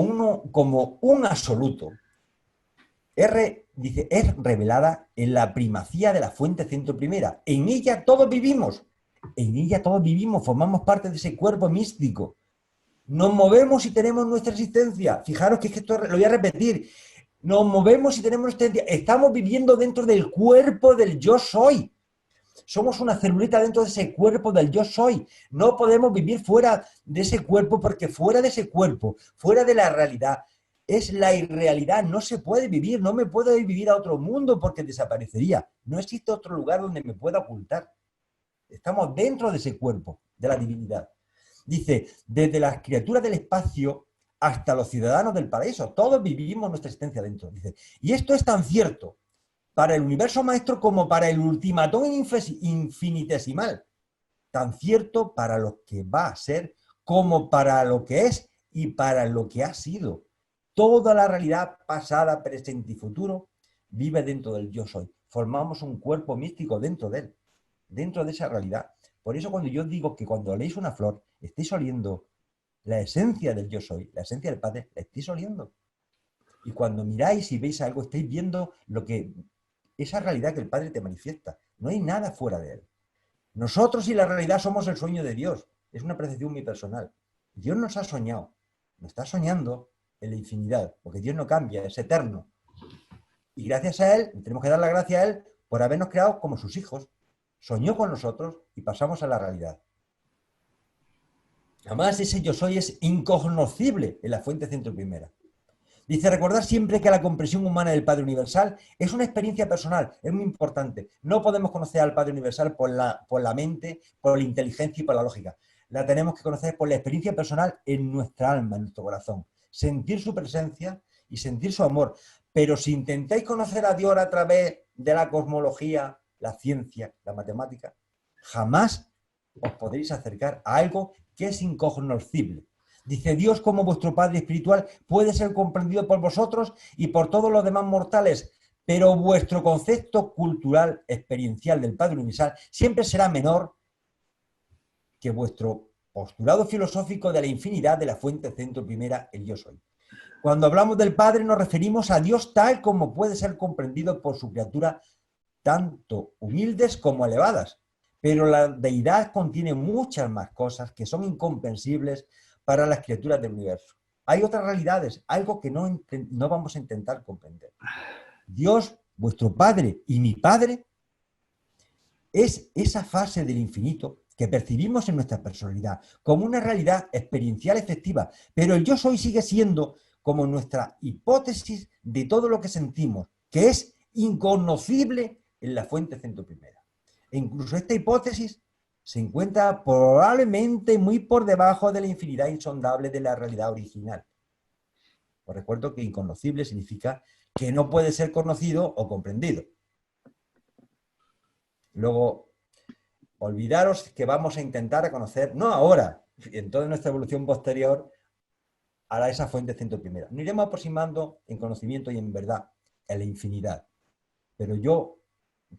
un absoluto, dice, es revelada en la primacía de la fuente centro primera. En ella todos vivimos. En ella todos vivimos, formamos parte de ese cuerpo místico. Nos movemos y tenemos nuestra existencia. Fijaros que es que esto lo voy a repetir. Nos movemos y tenemos nuestra existencia. Estamos viviendo dentro del cuerpo del yo soy. Somos una celulita dentro de ese cuerpo del yo soy. No podemos vivir fuera de ese cuerpo porque fuera de ese cuerpo, fuera de la realidad, es la irrealidad. No se puede vivir, no me puedo ir vivir a otro mundo porque desaparecería. No existe otro lugar donde me pueda ocultar. Estamos dentro de ese cuerpo, de la divinidad. Dice, desde las criaturas del espacio hasta los ciudadanos del paraíso, todos vivimos nuestra existencia dentro. Dice, y esto es tan cierto para el universo maestro como para el ultimatón infinitesimal. Tan cierto para lo que va a ser como para lo que es y para lo que ha sido. Toda la realidad pasada, presente y futuro vive dentro del yo soy. Formamos un cuerpo místico dentro de él, dentro de esa realidad. Por eso cuando yo digo que cuando leéis una flor, estáis oliendo la esencia del yo soy, la esencia del Padre, la estáis oliendo. Y cuando miráis y veis algo, estáis viendo esa realidad que el Padre te manifiesta. No hay nada fuera de él. Nosotros y la realidad somos el sueño de Dios. Es una percepción muy personal. Dios nos ha soñado. Nos está soñando en la infinidad, porque Dios no cambia, es eterno. Y gracias a Él, tenemos que dar la gracia a Él por habernos creado como sus hijos. Soñó con nosotros y pasamos a la realidad. Además, ese yo soy es incognoscible en la fuente centro primera. Dice, recordar siempre que la comprensión humana del Padre Universal es una experiencia personal, es muy importante. No podemos conocer al Padre Universal por la mente, por la inteligencia y por la lógica. La tenemos que conocer por la experiencia personal en nuestra alma, en nuestro corazón. Sentir su presencia y sentir su amor. Pero si intentáis conocer a Dios a través de la cosmología, la ciencia, la matemática, jamás os podréis acercar a algo que es incognoscible. Dice, Dios como vuestro Padre espiritual puede ser comprendido por vosotros y por todos los demás mortales, pero vuestro concepto cultural, experiencial del Padre Universal siempre será menor que vuestro postulado filosófico de la infinidad de la fuente centro primera, el yo soy. Cuando hablamos del Padre nos referimos a Dios tal como puede ser comprendido por su criatura, tanto humildes como elevadas. Pero la deidad contiene muchas más cosas que son incomprensibles para las criaturas del universo. Hay otras realidades, algo que no vamos a intentar comprender. Dios, vuestro Padre y mi Padre, es esa fase del infinito que percibimos en nuestra personalidad como una realidad experiencial efectiva, pero el yo soy sigue siendo como nuestra hipótesis de todo lo que sentimos, que es inconocible en la fuente centro primera. E incluso esta hipótesis se encuentra probablemente muy por debajo de la infinidad insondable de la realidad original. Os recuerdo que inconocible significa que no puede ser conocido o comprendido. Luego, olvidaros que vamos a intentar conocer, no ahora, en toda nuestra evolución posterior, a esa fuente centro primera. Nos iremos aproximando en conocimiento y en verdad a la infinidad. Pero yo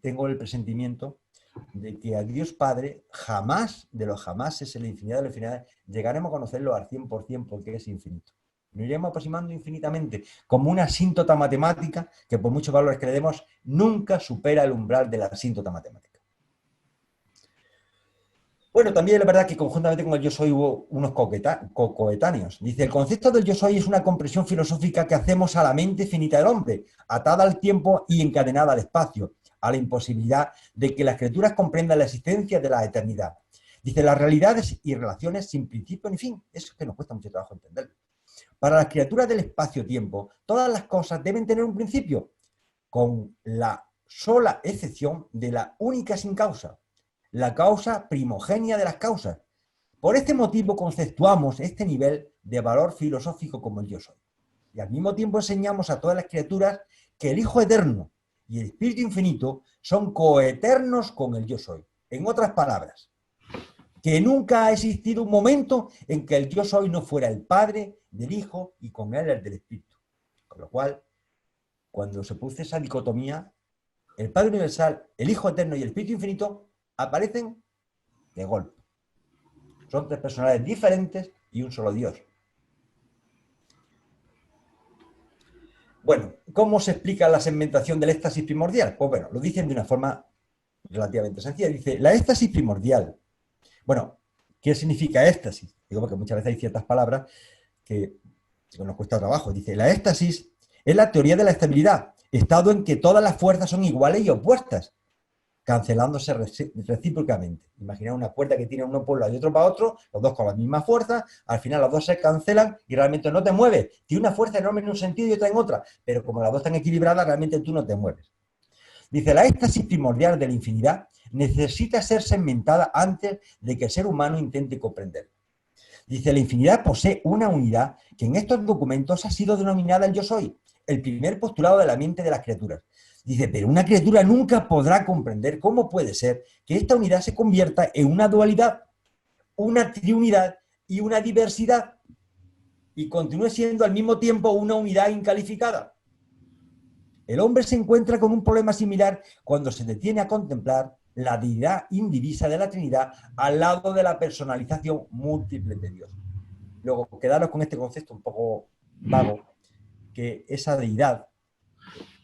tengo el presentimiento de que a Dios Padre jamás, de los jamases, en la infinidad de la infinidad, llegaremos a conocerlo al 100% porque es infinito. Nos iremos aproximando infinitamente, como una asíntota matemática que por muchos valores que le demos, nunca supera el umbral de la asíntota matemática. Bueno, también es verdad que conjuntamente con el yo soy hubo unos coetáneos. Dice, el concepto del yo soy es una comprensión filosófica que hacemos a la mente finita del hombre, atada al tiempo y encadenada al espacio, a la imposibilidad de que las criaturas comprendan la existencia de la eternidad. Dice, las realidades y relaciones sin principio ni fin. Eso es que nos cuesta mucho trabajo entenderlo. Para las criaturas del espacio-tiempo, todas las cosas deben tener un principio, con la sola excepción de la única sin causa, la causa primogénia de las causas. Por este motivo conceptuamos este nivel de valor filosófico como el yo soy. Y al mismo tiempo enseñamos a todas las criaturas que el Hijo Eterno y el Espíritu Infinito son coeternos con el yo soy. En otras palabras, que nunca ha existido un momento en que el yo soy no fuera el Padre del Hijo y con él el del Espíritu. Con lo cual, cuando se produce esa dicotomía, el Padre Universal, el Hijo Eterno y el Espíritu Infinito aparecen de golpe. Son tres personalidades diferentes y un solo Dios. Bueno, ¿cómo se explica la segmentación del éxtasis primordial? Pues bueno, lo dicen de una forma relativamente sencilla. Dice, la éxtasis primordial. Bueno, ¿qué significa éxtasis? Digo, porque muchas veces hay ciertas palabras que nos cuesta trabajo. Dice, la éxtasis es la teoría de la estabilidad, estado en que todas las fuerzas son iguales y opuestas, cancelándose recíprocamente. Imagina una cuerda que tiene uno por un lado y otro para otro, los dos con la misma fuerza, al final los dos se cancelan y realmente no te mueves. Tiene una fuerza enorme en un sentido y otra en otra, pero como las dos están equilibradas, realmente tú no te mueves. Dice, la éxtasis primordial de la infinidad necesita ser segmentada antes de que el ser humano intente comprender. Dice, la infinidad posee una unidad que en estos documentos ha sido denominada el yo soy, el primer postulado de la mente de las criaturas. Dice, pero una criatura nunca podrá comprender cómo puede ser que esta unidad se convierta en una dualidad, una triunidad y una diversidad, y continúe siendo al mismo tiempo una unidad incalificada. El hombre se encuentra con un problema similar cuando se detiene a contemplar la deidad indivisa de la Trinidad al lado de la personalización múltiple de Dios. Luego, quedaros con este concepto un poco vago, que esa deidad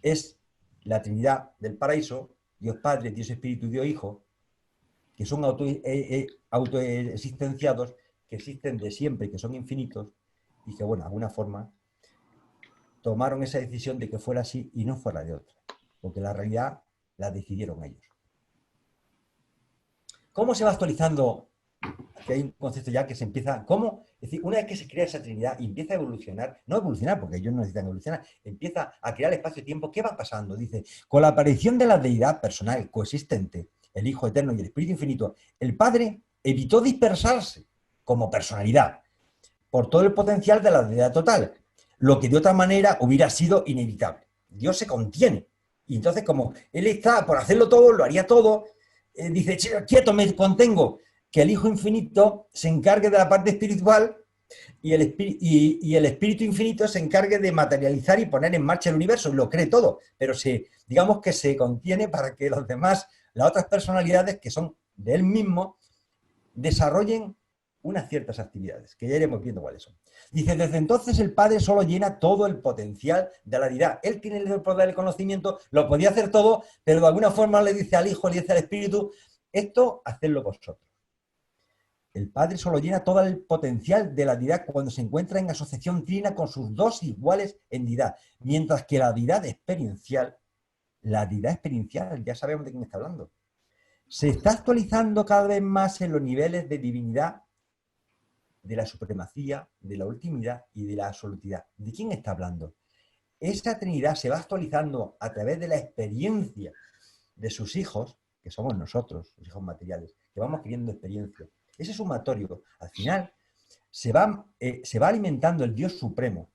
es la Trinidad del paraíso, Dios Padre, Dios Espíritu, Dios Hijo, que son autoexistenciados, que existen de siempre, que son infinitos, y que, bueno, de alguna forma tomaron esa decisión de que fuera así y no fuera de otra, porque la realidad la decidieron ellos. ¿Cómo se va actualizando? Aquí hay un concepto ya que se empieza, ¿cómo? Es decir, una vez que se crea esa Trinidad y empieza a evolucionar, no evolucionar porque ellos no necesitan evolucionar, empieza a crear espacio-tiempo, ¿qué va pasando? Dice, con la aparición de la deidad personal coexistente, el Hijo Eterno y el Espíritu Infinito, el Padre evitó dispersarse como personalidad por todo el potencial de la deidad total, lo que de otra manera hubiera sido inevitable. Dios se contiene. Y entonces, como Él está por hacerlo todo, lo haría todo, dice, quieto, me contengo, que el Hijo Infinito se encargue de la parte espiritual y el Espíritu Infinito se encargue de materializar y poner en marcha el universo, y lo cree todo, pero digamos que se contiene para que los demás, las otras personalidades que son de él mismo, desarrollen unas ciertas actividades, que ya iremos viendo cuáles son. Dice, desde entonces el Padre solo llena todo el potencial de la deidad. Él tiene el poder del conocimiento, lo podía hacer todo, pero de alguna forma le dice al Hijo, le dice al Espíritu, esto, hacedlo vosotros. El Padre solo llena todo el potencial de la deidad cuando se encuentra en asociación trina con sus dos iguales en deidad, mientras que la deidad experiencial, ya sabemos de quién está hablando, se está actualizando cada vez más en los niveles de divinidad, de la supremacía, de la ultimidad y de la absolutidad. ¿De quién está hablando? Esa Trinidad se va actualizando a través de la experiencia de sus hijos, que somos nosotros, los hijos materiales, que vamos adquiriendo experiencia. Ese sumatorio, al final, se va alimentando el Dios Supremo.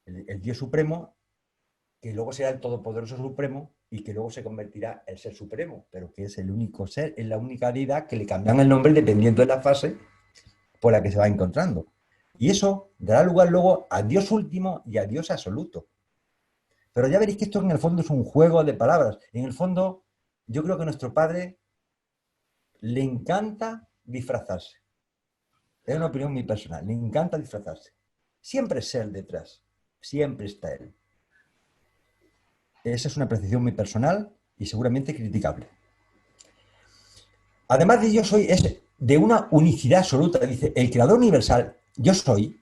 El Dios Supremo, que luego será el Todopoderoso Supremo y que luego se convertirá en el Ser Supremo, pero que es el único ser, es la única deidad que le cambian el nombre dependiendo de la fase por la que se va encontrando. Y eso dará lugar luego a Dios último y a Dios absoluto. Pero ya veréis que esto en el fondo es un juego de palabras. En el fondo, yo creo que a nuestro Padre le encanta disfrazarse. Es una opinión muy personal. Le encanta disfrazarse. Siempre es él detrás. Siempre está él. Esa es una apreciación muy personal y seguramente criticable. Además de yo soy, es de una unicidad absoluta. Dice, el Creador universal, yo soy,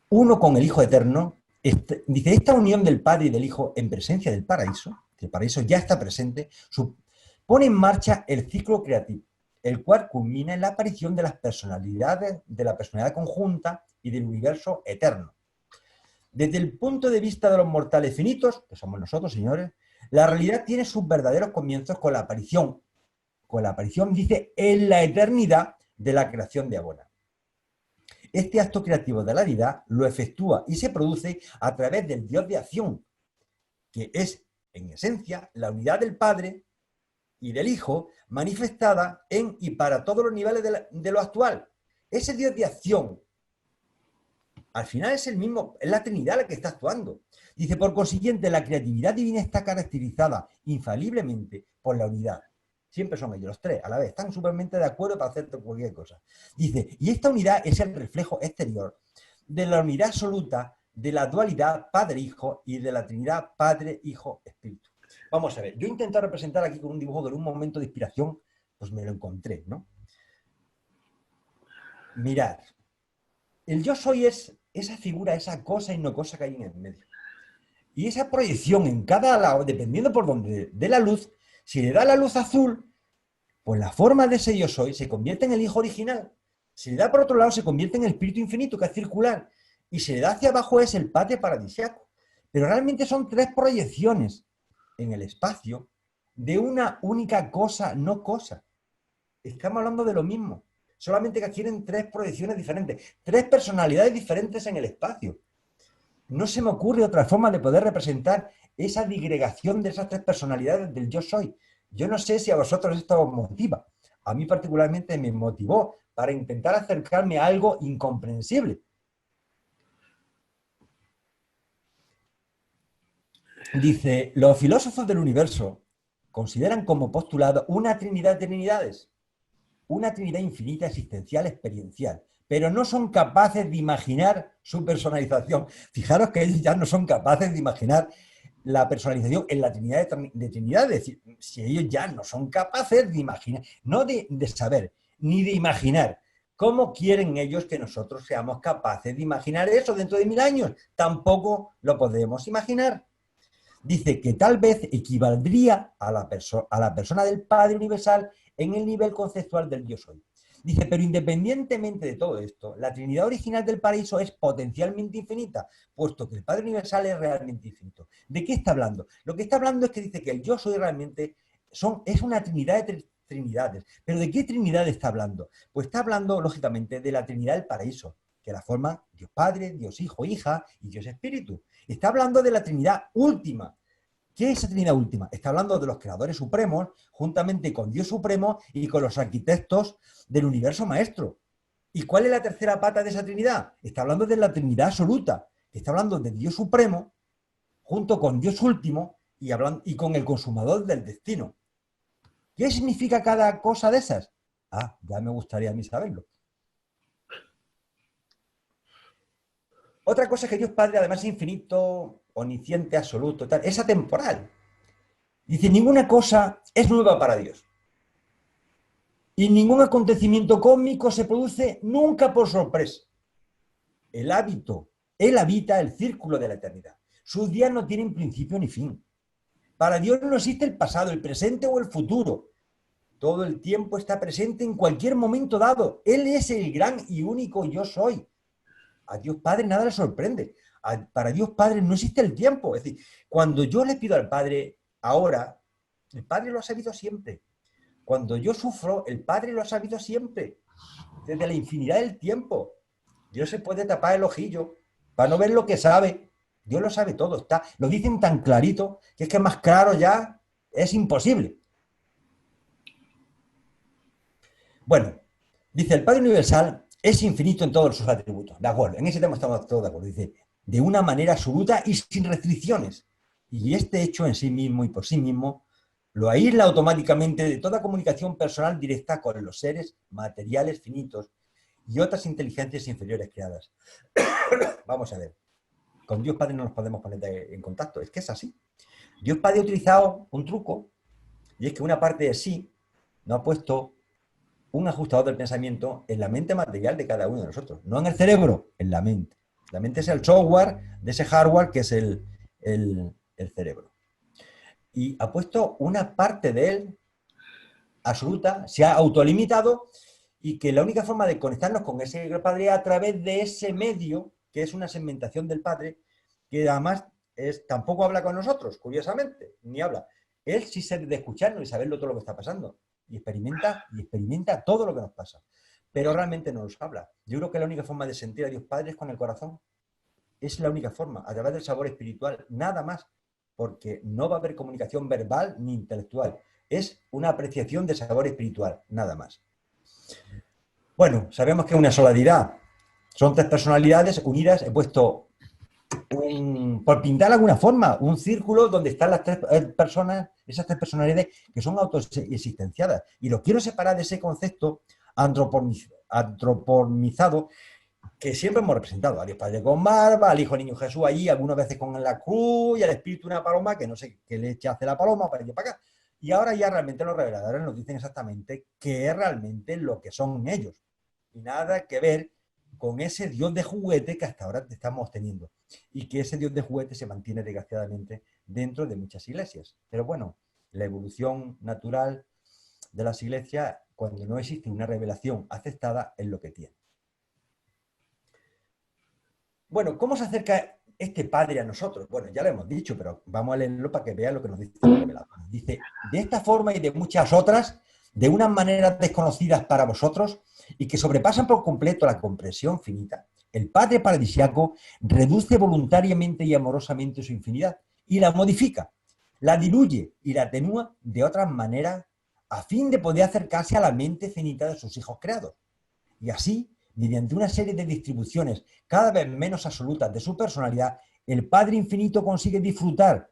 uno con el Hijo eterno. Dice, esta unión del Padre y del Hijo en presencia del paraíso, que el paraíso ya está presente, pone en marcha el ciclo creativo, el cual culmina en la aparición de las personalidades, de la personalidad conjunta y del universo eterno. Desde el punto de vista de los mortales finitos, que somos nosotros, señores, la realidad tiene sus verdaderos comienzos con la aparición, dice, en la eternidad de la creación de Abona. Este acto creativo de la deidad lo efectúa y se produce a través del Dios de acción, que es, en esencia, la unidad del Padre y del Hijo manifestada en y para todos los niveles de lo actual. Ese Dios de acción, al final es el mismo, es la Trinidad la que está actuando. Dice, por consiguiente, la creatividad divina está caracterizada infaliblemente por la unidad. Siempre son ellos, los tres, a la vez, están súpermente de acuerdo para hacer cualquier cosa. Dice, y esta unidad es el reflejo exterior de la unidad absoluta de la dualidad Padre-Hijo y de la Trinidad Padre-Hijo-Espíritu. Vamos a ver, yo intento representar aquí con un dibujo que en un momento de inspiración, pues me lo encontré, ¿no? Mirad, el yo soy es esa figura, esa cosa y no cosa que hay en el medio. Y esa proyección en cada lado, dependiendo por donde dé la luz, si le da la luz azul, pues la forma de ese yo soy se convierte en el Hijo original. Si le da por otro lado, se convierte en el Espíritu Infinito, que es circular. Y si le da hacia abajo, es el Padre paradisíaco. Pero realmente son tres proyecciones en el espacio de una única cosa, no cosa. Estamos hablando de lo mismo. Solamente que adquieren tres proyecciones diferentes, tres personalidades diferentes en el espacio. No se me ocurre otra forma de poder representar esa digregación de esas tres personalidades del yo soy. Yo no sé si a vosotros esto os motiva. A mí particularmente me motivó para intentar acercarme a algo incomprensible. Dice, los filósofos del universo consideran como postulado una trinidad de trinidades, una trinidad infinita, existencial, experiencial, pero no son capaces de imaginar su personalización. Fijaros que ellos ya no son capaces de imaginar la personalización en la trinidad de trinidades. Es decir, si ellos ya no son capaces de imaginar, no de saber, ni de imaginar, ¿cómo quieren ellos que nosotros seamos capaces de imaginar eso dentro de 1000 años? Tampoco lo podemos imaginar. Dice que tal vez equivaldría a la persona del Padre Universal en el nivel conceptual del yo soy. Dice, pero independientemente de todo esto, la Trinidad original del paraíso es potencialmente infinita, puesto que el Padre Universal es realmente infinito. ¿De qué está hablando? Lo que está hablando es que dice que el yo soy realmente es una trinidad de trinidades. ¿Pero de qué trinidad está hablando? Pues está hablando, lógicamente, de la Trinidad del paraíso, que la forma Dios Padre, Dios Hijo, Hija y Dios Espíritu. Está hablando de la Trinidad última, ¿Qué es esa Trinidad última? Está hablando de los creadores supremos, juntamente con Dios supremo y con los arquitectos del universo maestro. ¿Y cuál es la tercera pata de esa Trinidad? Está hablando de la Trinidad absoluta. Está hablando de Dios supremo, junto con Dios último y con el consumador del destino. ¿Qué significa cada cosa de esas? Ah, ya me gustaría a mí saberlo. Otra cosa es que Dios Padre, además, es infinito, omnisciente, absoluto, tal, es atemporal. Dice, ninguna cosa es nueva para Dios. Y ningún acontecimiento cósmico se produce nunca por sorpresa. Él habita el círculo de la eternidad. Sus días no tienen principio ni fin. Para Dios no existe el pasado, el presente o el futuro. Todo el tiempo está presente en cualquier momento dado. Él es el gran y único yo soy. A Dios Padre nada le sorprende. Para Dios Padre no existe el tiempo. Es decir, cuando yo le pido al Padre ahora, el Padre lo ha sabido siempre. Cuando yo sufro, el Padre lo ha sabido siempre. Desde la infinidad del tiempo. Dios se puede tapar el ojillo para no ver lo que sabe. Dios lo sabe todo. Lo dicen tan clarito que es que más claro ya es imposible. Bueno, dice el Padre Universal es infinito en todos sus atributos. De acuerdo, en ese tema estamos todos de acuerdo. Dice, de una manera absoluta y sin restricciones. Y este hecho en sí mismo y por sí mismo lo aísla automáticamente de toda comunicación personal directa con los seres materiales finitos y otras inteligencias inferiores creadas. Vamos a ver. Con Dios Padre no nos podemos poner en contacto. Es que es así. Dios Padre ha utilizado un truco y es que una parte de sí nos ha puesto un ajustador del pensamiento en la mente material de cada uno de nosotros. No en el cerebro, en la mente. La mente es el software de ese hardware que es el cerebro. Y ha puesto una parte de él absoluta, se ha autolimitado y que la única forma de conectarnos con ese Padre es a través de ese medio, que es una segmentación del Padre, que además tampoco habla con nosotros, curiosamente, ni habla. Él sí sabe de escucharnos y saberlo todo lo que está pasando. Y experimenta todo lo que nos pasa. Pero realmente no nos habla. Yo creo que la única forma de sentir a Dios Padre es con el corazón. Es la única forma, a través del sabor espiritual, nada más. Porque no va a haber comunicación verbal ni intelectual. Es una apreciación de sabor espiritual, nada más. Bueno, sabemos que es una sola deidad. Son tres personalidades unidas. He puesto, por pintar de alguna forma, un círculo donde están las tres personas, esas tres personalidades que son autoexistenciadas. Y lo quiero separar de ese concepto antropomizado que siempre hemos representado. A Dios Padre con barba, al Hijo Niño Jesús allí, algunas veces con la cruz y al Espíritu una paloma, que no sé qué leche hace la paloma para allá para acá. Y ahora ya realmente los reveladores nos dicen exactamente qué es realmente lo que son ellos. Y nada que ver con ese Dios de juguete que hasta ahora estamos teniendo. Y que ese Dios de juguete se mantiene desgraciadamente dentro de muchas iglesias. Pero bueno, la evolución natural de las iglesias, cuando no existe una revelación aceptada, es lo que tiene. Bueno, ¿cómo se acerca este Padre a nosotros? Bueno, ya lo hemos dicho, pero vamos a leerlo para que vean lo que nos dice el revelador. Dice, de esta forma y de muchas otras, de unas maneras desconocidas para vosotros y que sobrepasan por completo la comprensión finita, el Padre paradisiaco reduce voluntariamente y amorosamente su infinidad y la modifica, la diluye y la atenúa de otras maneras a fin de poder acercarse a la mente finita de sus hijos creados. Y así, mediante una serie de distribuciones cada vez menos absolutas de su personalidad, el Padre Infinito consigue disfrutar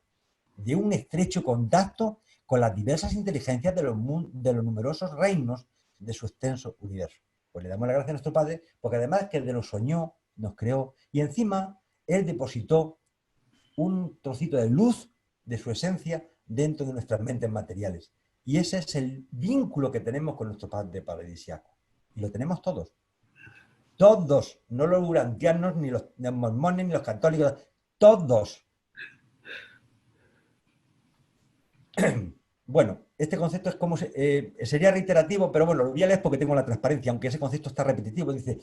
de un estrecho contacto con las diversas inteligencias de los numerosos reinos de su extenso universo. Pues le damos la gracia a nuestro Padre, porque además que Él nos soñó, nos creó, y encima Él depositó un trocito de luz de su esencia dentro de nuestras mentes materiales. Y ese es el vínculo que tenemos con nuestro Padre paradisiaco. Y lo tenemos todos. Todos, no los urantianos, ni los mormones, ni los católicos, todos. Bueno, este concepto es como sería reiterativo, pero bueno, lo voy a leer porque tengo la transparencia, aunque ese concepto está repetitivo. Dice,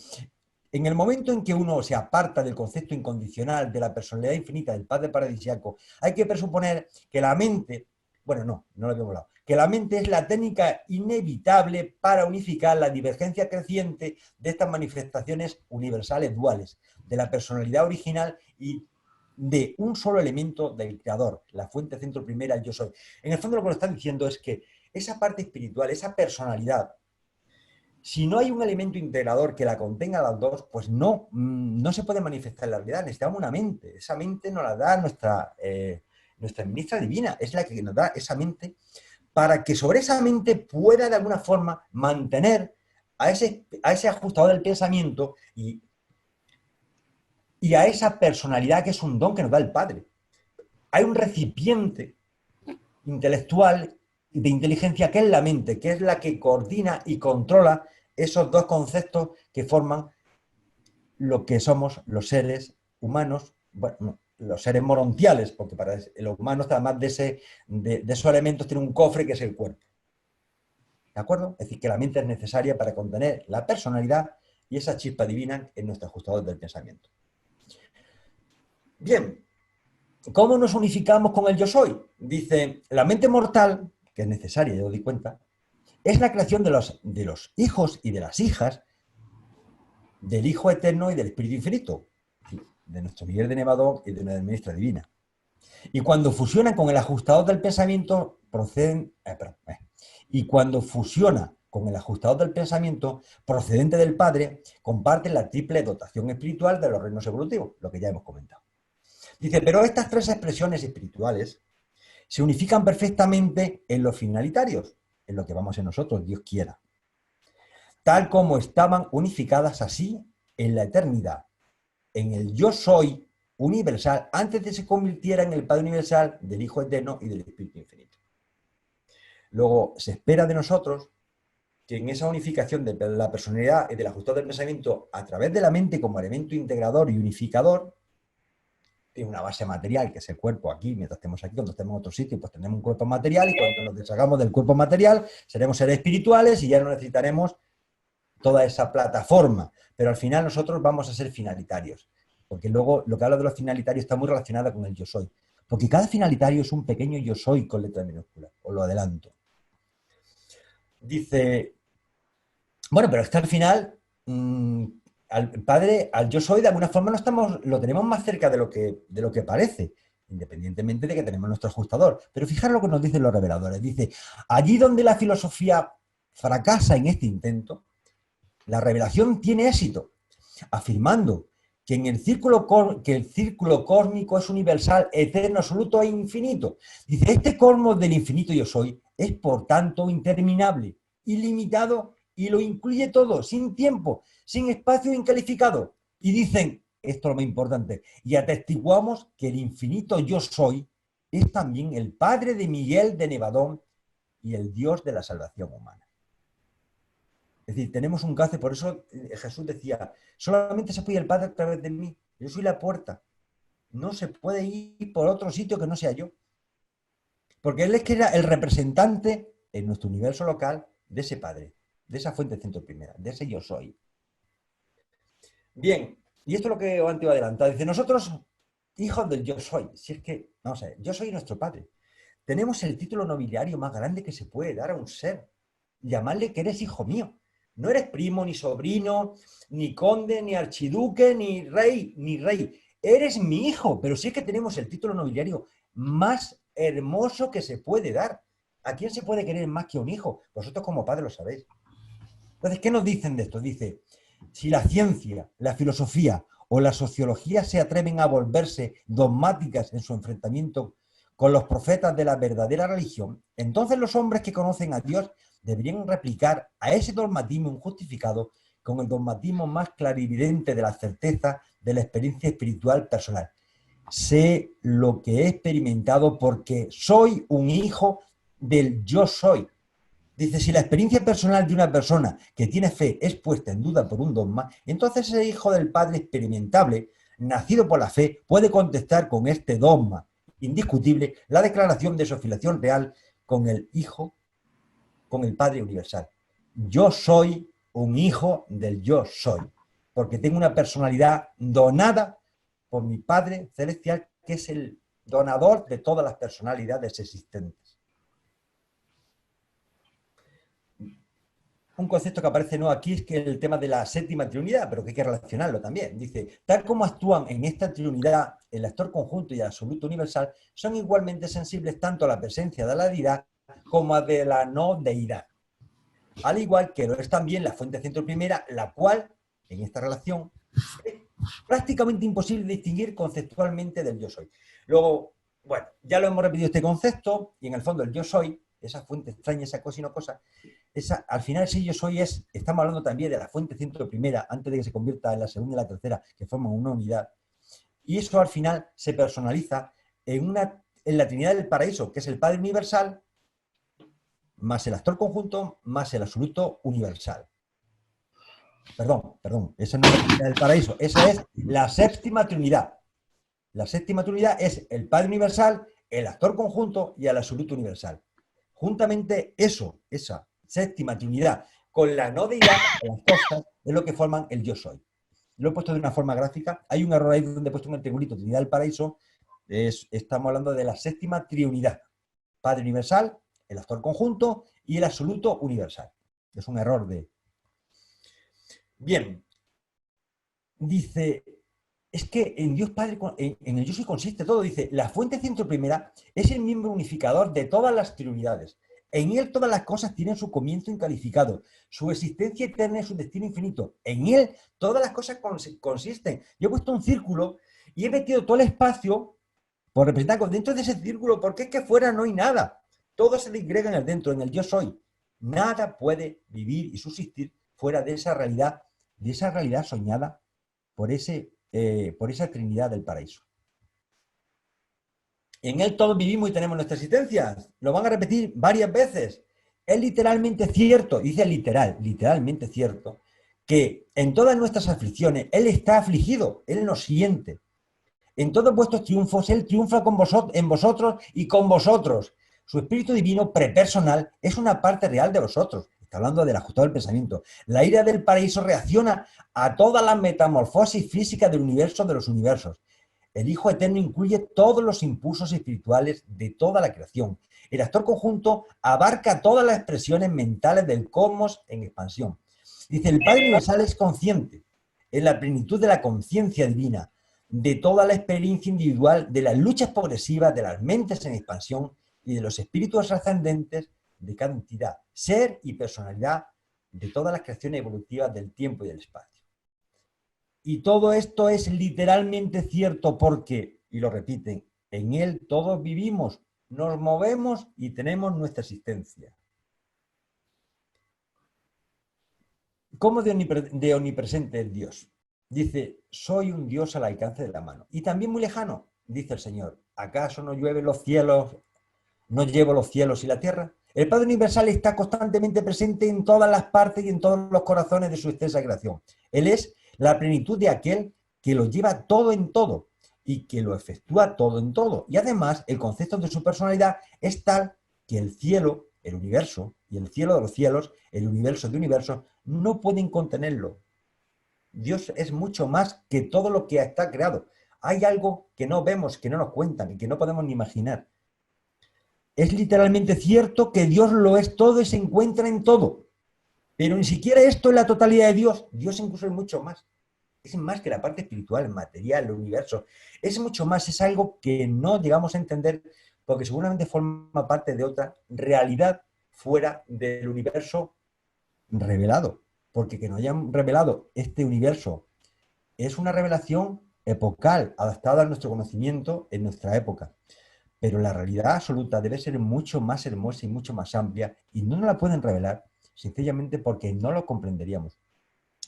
en el momento en que uno se aparta del concepto incondicional de la personalidad infinita del Padre paradisiaco, hay que presuponer que la mente, bueno, no lo habíamos hablado, que la mente es la técnica inevitable para unificar la divergencia creciente de estas manifestaciones universales duales, de la personalidad original y de un solo elemento del creador, la fuente centro primera, el yo soy. En el fondo lo que nos están diciendo es que esa parte espiritual, esa personalidad, si no hay un elemento integrador que la contenga las dos, pues no se puede manifestar en la realidad. Necesitamos una mente. Esa mente nos la da nuestra ministra divina, es la que nos da esa mente para que sobre esa mente pueda de alguna forma mantener a ese ajustador del pensamiento y a esa personalidad que es un don que nos da el Padre. Hay un recipiente intelectual de inteligencia que es la mente, que es la que coordina y controla esos dos conceptos que forman lo que somos los seres humanos, bueno, los seres morontiales, porque para los humanos, además de esos elementos, tiene un cofre que es el cuerpo. ¿De acuerdo? Es decir, que la mente es necesaria para contener la personalidad y esa chispa divina en nuestro ajustador del pensamiento. Bien, ¿cómo nos unificamos con el yo soy? Dice, la mente mortal, que es necesaria, ya os di cuenta, es la creación de los hijos y de las hijas del Hijo Eterno y del Espíritu Infinito, de nuestro Miguel de Nevadón y de nuestra Ministra Divina. Y cuando fusionan con el ajustador del pensamiento, y cuando fusiona con el ajustador del pensamiento procedente del Padre, comparten la triple dotación espiritual de los reinos evolutivos, lo que ya hemos comentado. Dice, pero estas tres expresiones espirituales se unifican perfectamente en los finalitarios, en lo que vamos a ser nosotros, Dios quiera, tal como estaban unificadas así en la eternidad, en el yo soy universal, antes de que se convirtiera en el Padre universal del Hijo Eterno y del Espíritu Infinito. Luego, se espera de nosotros que en esa unificación de la personalidad y del ajustado del pensamiento a través de la mente como elemento integrador y unificador, tiene una base material, que es el cuerpo aquí, mientras estemos aquí, cuando estemos en otro sitio, pues tenemos un cuerpo material y cuando nos deshagamos del cuerpo material, seremos seres espirituales y ya no necesitaremos toda esa plataforma. Pero al final nosotros vamos a ser finalitarios, porque luego lo que habla de los finalitarios está muy relacionado con el yo soy, porque cada finalitario es un pequeño yo soy con letra minúscula, os lo adelanto. Dice, bueno, pero hasta el final, al Padre, al yo soy, de alguna forma lo tenemos más cerca de lo que parece, independientemente de que tenemos nuestro ajustador. Pero fijaros lo que nos dicen los reveladores. Dice, allí donde la filosofía fracasa en este intento, la revelación tiene éxito, afirmando que el círculo cósmico es universal, eterno, absoluto e infinito. Dice, este cosmos del infinito yo soy es, por tanto, interminable, ilimitado y lo incluye todo, sin tiempo, sin espacio incalificado. Y dicen, esto es lo más importante, y atestiguamos que el infinito yo soy es también el Padre de Miguel de Nevadón y el Dios de la salvación humana. Es decir, tenemos un cauce, por eso Jesús decía, solamente se puede ir al Padre a través de mí, yo soy la puerta, no se puede ir por otro sitio que no sea yo. Porque Él es que era el representante en nuestro universo local de ese Padre, de esa fuente centro primera, de ese yo soy. Bien, y esto es lo que os antes iba a adelantar. Dice, nosotros, hijos del yo soy, si es que, vamos a ver, yo soy nuestro Padre. Tenemos el título nobiliario más grande que se puede dar a un ser. Llamarle que eres hijo mío. No eres primo, ni sobrino, ni conde, ni archiduque, ni rey. Eres mi hijo, pero sí es que tenemos el título nobiliario más hermoso que se puede dar. ¿A quién se puede querer más que a un hijo? Vosotros como padres lo sabéis. Entonces, ¿qué nos dicen de esto? Dice, si la ciencia, la filosofía o la sociología se atreven a volverse dogmáticas en su enfrentamiento con los profetas de la verdadera religión, entonces los hombres que conocen a Dios deberían replicar a ese dogmatismo injustificado con el dogmatismo más clarividente de la certeza de la experiencia espiritual personal. Sé lo que he experimentado porque soy un hijo del yo soy. Dice, si la experiencia personal de una persona que tiene fe es puesta en duda por un dogma, entonces ese hijo del Padre experimentable, nacido por la fe, puede contestar con este dogma indiscutible la declaración de su afiliación real con el Hijo, con el Padre universal. Yo soy un hijo del yo soy, porque tengo una personalidad donada por mi Padre celestial, que es el donador de todas las personalidades existentes. un concepto que aparece no aquí, es que el tema de la séptima trinidad, pero que hay que relacionarlo también. Dice, tal como actúan en esta trinidad el actor conjunto y el absoluto universal, son igualmente sensibles tanto a la presencia de la deidad como a de la no deidad. Al igual que lo es también la fuente centro primera, la cual, en esta relación, es prácticamente imposible distinguir conceptualmente del yo soy. Luego, bueno, ya lo hemos repetido este concepto, y en el fondo el yo soy, esa fuente extraña, esa cosa y no cosa, esa, al final ese yo soy es, estamos hablando también de la fuente centro primera, antes de que se convierta en la segunda y la tercera, que forman una unidad, y eso al final se personaliza en la Trinidad del Paraíso, que es el Padre Universal, más el actor conjunto, más el absoluto universal. Perdón, esa no es la Trinidad del Paraíso, esa es la séptima Trinidad. La séptima Trinidad es el Padre Universal, el actor conjunto y el absoluto universal. Juntamente eso, esa séptima Trinidad, con la no deidad, las cosas, es lo que forman el yo soy. Lo he puesto de una forma gráfica. Hay un error ahí donde he puesto un triangulito, Trinidad del Paraíso. Estamos hablando de la séptima Trinidad. Padre Universal, el actor conjunto y el absoluto universal. Es un error de... Bien, dice, es que en Dios Padre, en el yo soy consiste todo. Dice, la fuente centro primera es el miembro unificador de todas las trinidades. En él todas las cosas tienen su comienzo incalificado, su existencia eterna y su destino infinito. En él todas las cosas consisten. Yo he puesto un círculo y he metido todo el espacio por representar dentro de ese círculo, porque es que fuera no hay nada. Todo se disgrega en el dentro, en el yo soy. Nada puede vivir y subsistir fuera de esa realidad soñada por esa Trinidad del Paraíso. En él todos vivimos y tenemos nuestra existencia. Lo van a repetir varias veces. Es literalmente cierto, dice literalmente cierto, que en todas nuestras aflicciones Él está afligido, Él nos siente. En todos vuestros triunfos Él triunfa en vosotros y con vosotros. Su espíritu divino prepersonal es una parte real de vosotros. Está hablando del ajustado del pensamiento. La ira del paraíso reacciona a todas las metamorfosis físicas del universo de los universos. El Hijo Eterno incluye todos los impulsos espirituales de toda la creación. El actor conjunto abarca todas las expresiones mentales del cosmos en expansión. Dice, el Padre Universal es consciente, en la plenitud de la conciencia divina, de toda la experiencia individual, de las luchas progresivas, de las mentes en expansión y de los espíritus ascendentes de cada entidad, ser y personalidad de todas las creaciones evolutivas del tiempo y del espacio. Y todo esto es literalmente cierto porque, y lo repiten, en él todos vivimos, nos movemos y tenemos nuestra existencia. ¿Cómo de omnipresente es Dios? Dice, soy un Dios al alcance de la mano. Y también muy lejano, dice el Señor, ¿acaso no llueve los cielos, no llevo los cielos y la tierra? El Padre Universal está constantemente presente en todas las partes y en todos los corazones de su extensa creación. Él es la plenitud de aquel que lo lleva todo en todo y que lo efectúa todo en todo. Y además, el concepto de su personalidad es tal que el cielo, el universo, y el cielo de los cielos, el universo de universos, no pueden contenerlo. Dios es mucho más que todo lo que está creado. Hay algo que no vemos, que no nos cuentan y que no podemos ni imaginar. Es literalmente cierto que Dios lo es todo y se encuentra en todo. Pero ni siquiera esto es la totalidad de Dios. Dios incluso es mucho más. Es más que la parte espiritual, material, el universo. Es mucho más, es algo que no llegamos a entender porque seguramente forma parte de otra realidad fuera del universo revelado. Porque que nos hayan revelado este universo es una revelación epocal, adaptada a nuestro conocimiento en nuestra época. Pero la realidad absoluta debe ser mucho más hermosa y mucho más amplia y no nos la pueden revelar sencillamente porque no lo comprenderíamos.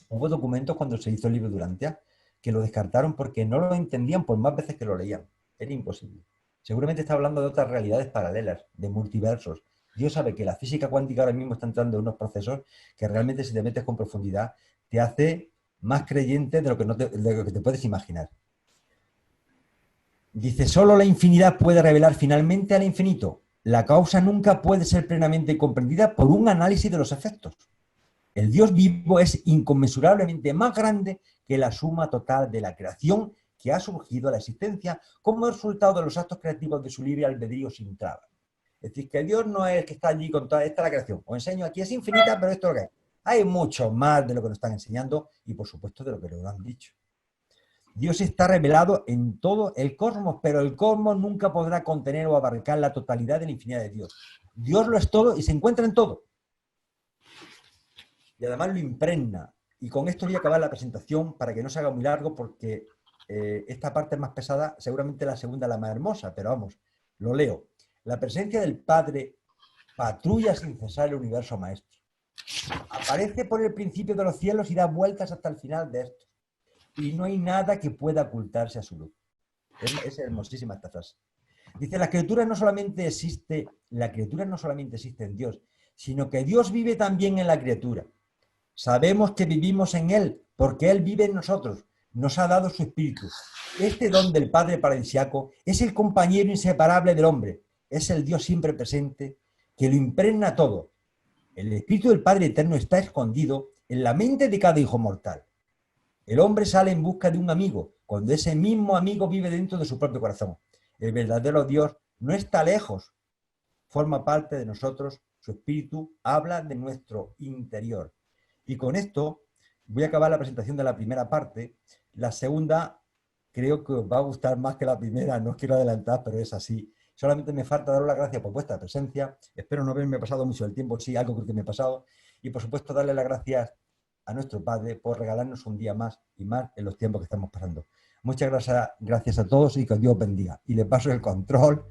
Hubo documentos cuando se hizo el libro Durantia que lo descartaron porque no lo entendían por más veces que lo leían. Era imposible. Seguramente está hablando de otras realidades paralelas, de multiversos. Dios sabe que la física cuántica ahora mismo está entrando en unos procesos que realmente si te metes con profundidad te hace más creyente de lo que te puedes imaginar. Dice, solo la infinidad puede revelar finalmente al infinito. La causa nunca puede ser plenamente comprendida por un análisis de los efectos. El Dios vivo es inconmensurablemente más grande que la suma total de la creación que ha surgido a la existencia como resultado de los actos creativos de su libre albedrío sin trabas. Es decir, que Dios no es el que está allí con toda esta la creación. Os enseño, aquí es infinita, pero esto es lo que es. Hay mucho más de lo que nos están enseñando y, por supuesto, de lo que nos han dicho. Dios está revelado en todo el cosmos, pero el cosmos nunca podrá contener o abarcar la totalidad de la infinidad de Dios. Dios lo es todo y se encuentra en todo. Y además lo impregna. Y con esto voy a acabar la presentación para que no se haga muy largo, porque esta parte es más pesada, seguramente la segunda la más hermosa, pero vamos, lo leo. La presencia del Padre patrulla sin cesar el universo maestro. Aparece por el principio de los cielos y da vueltas hasta el final de estos. Y no hay nada que pueda ocultarse a su luz. Es hermosísima esta frase. Dice, la criatura no solamente existe en Dios, sino que Dios vive también en la criatura. Sabemos que vivimos en Él, porque Él vive en nosotros, nos ha dado su espíritu. Este don del Padre paradisiaco es el compañero inseparable del hombre, es el Dios siempre presente, que lo impregna todo. El espíritu del Padre eterno está escondido en la mente de cada hijo mortal. El hombre sale en busca de un amigo, cuando ese mismo amigo vive dentro de su propio corazón. El verdadero Dios no está lejos, forma parte de nosotros, su espíritu habla de nuestro interior. Y con esto voy a acabar la presentación de la primera parte. La segunda creo que os va a gustar más que la primera, no os quiero adelantar, pero es así. Solamente me falta daros las gracias por vuestra presencia. Espero no haberme pasado mucho el tiempo, sí, algo creo que me he pasado. Y por supuesto darle las gracias a nuestro Padre por regalarnos un día más y más en los tiempos que estamos pasando. Muchas gracias a todos y que Dios bendiga. Y les paso el control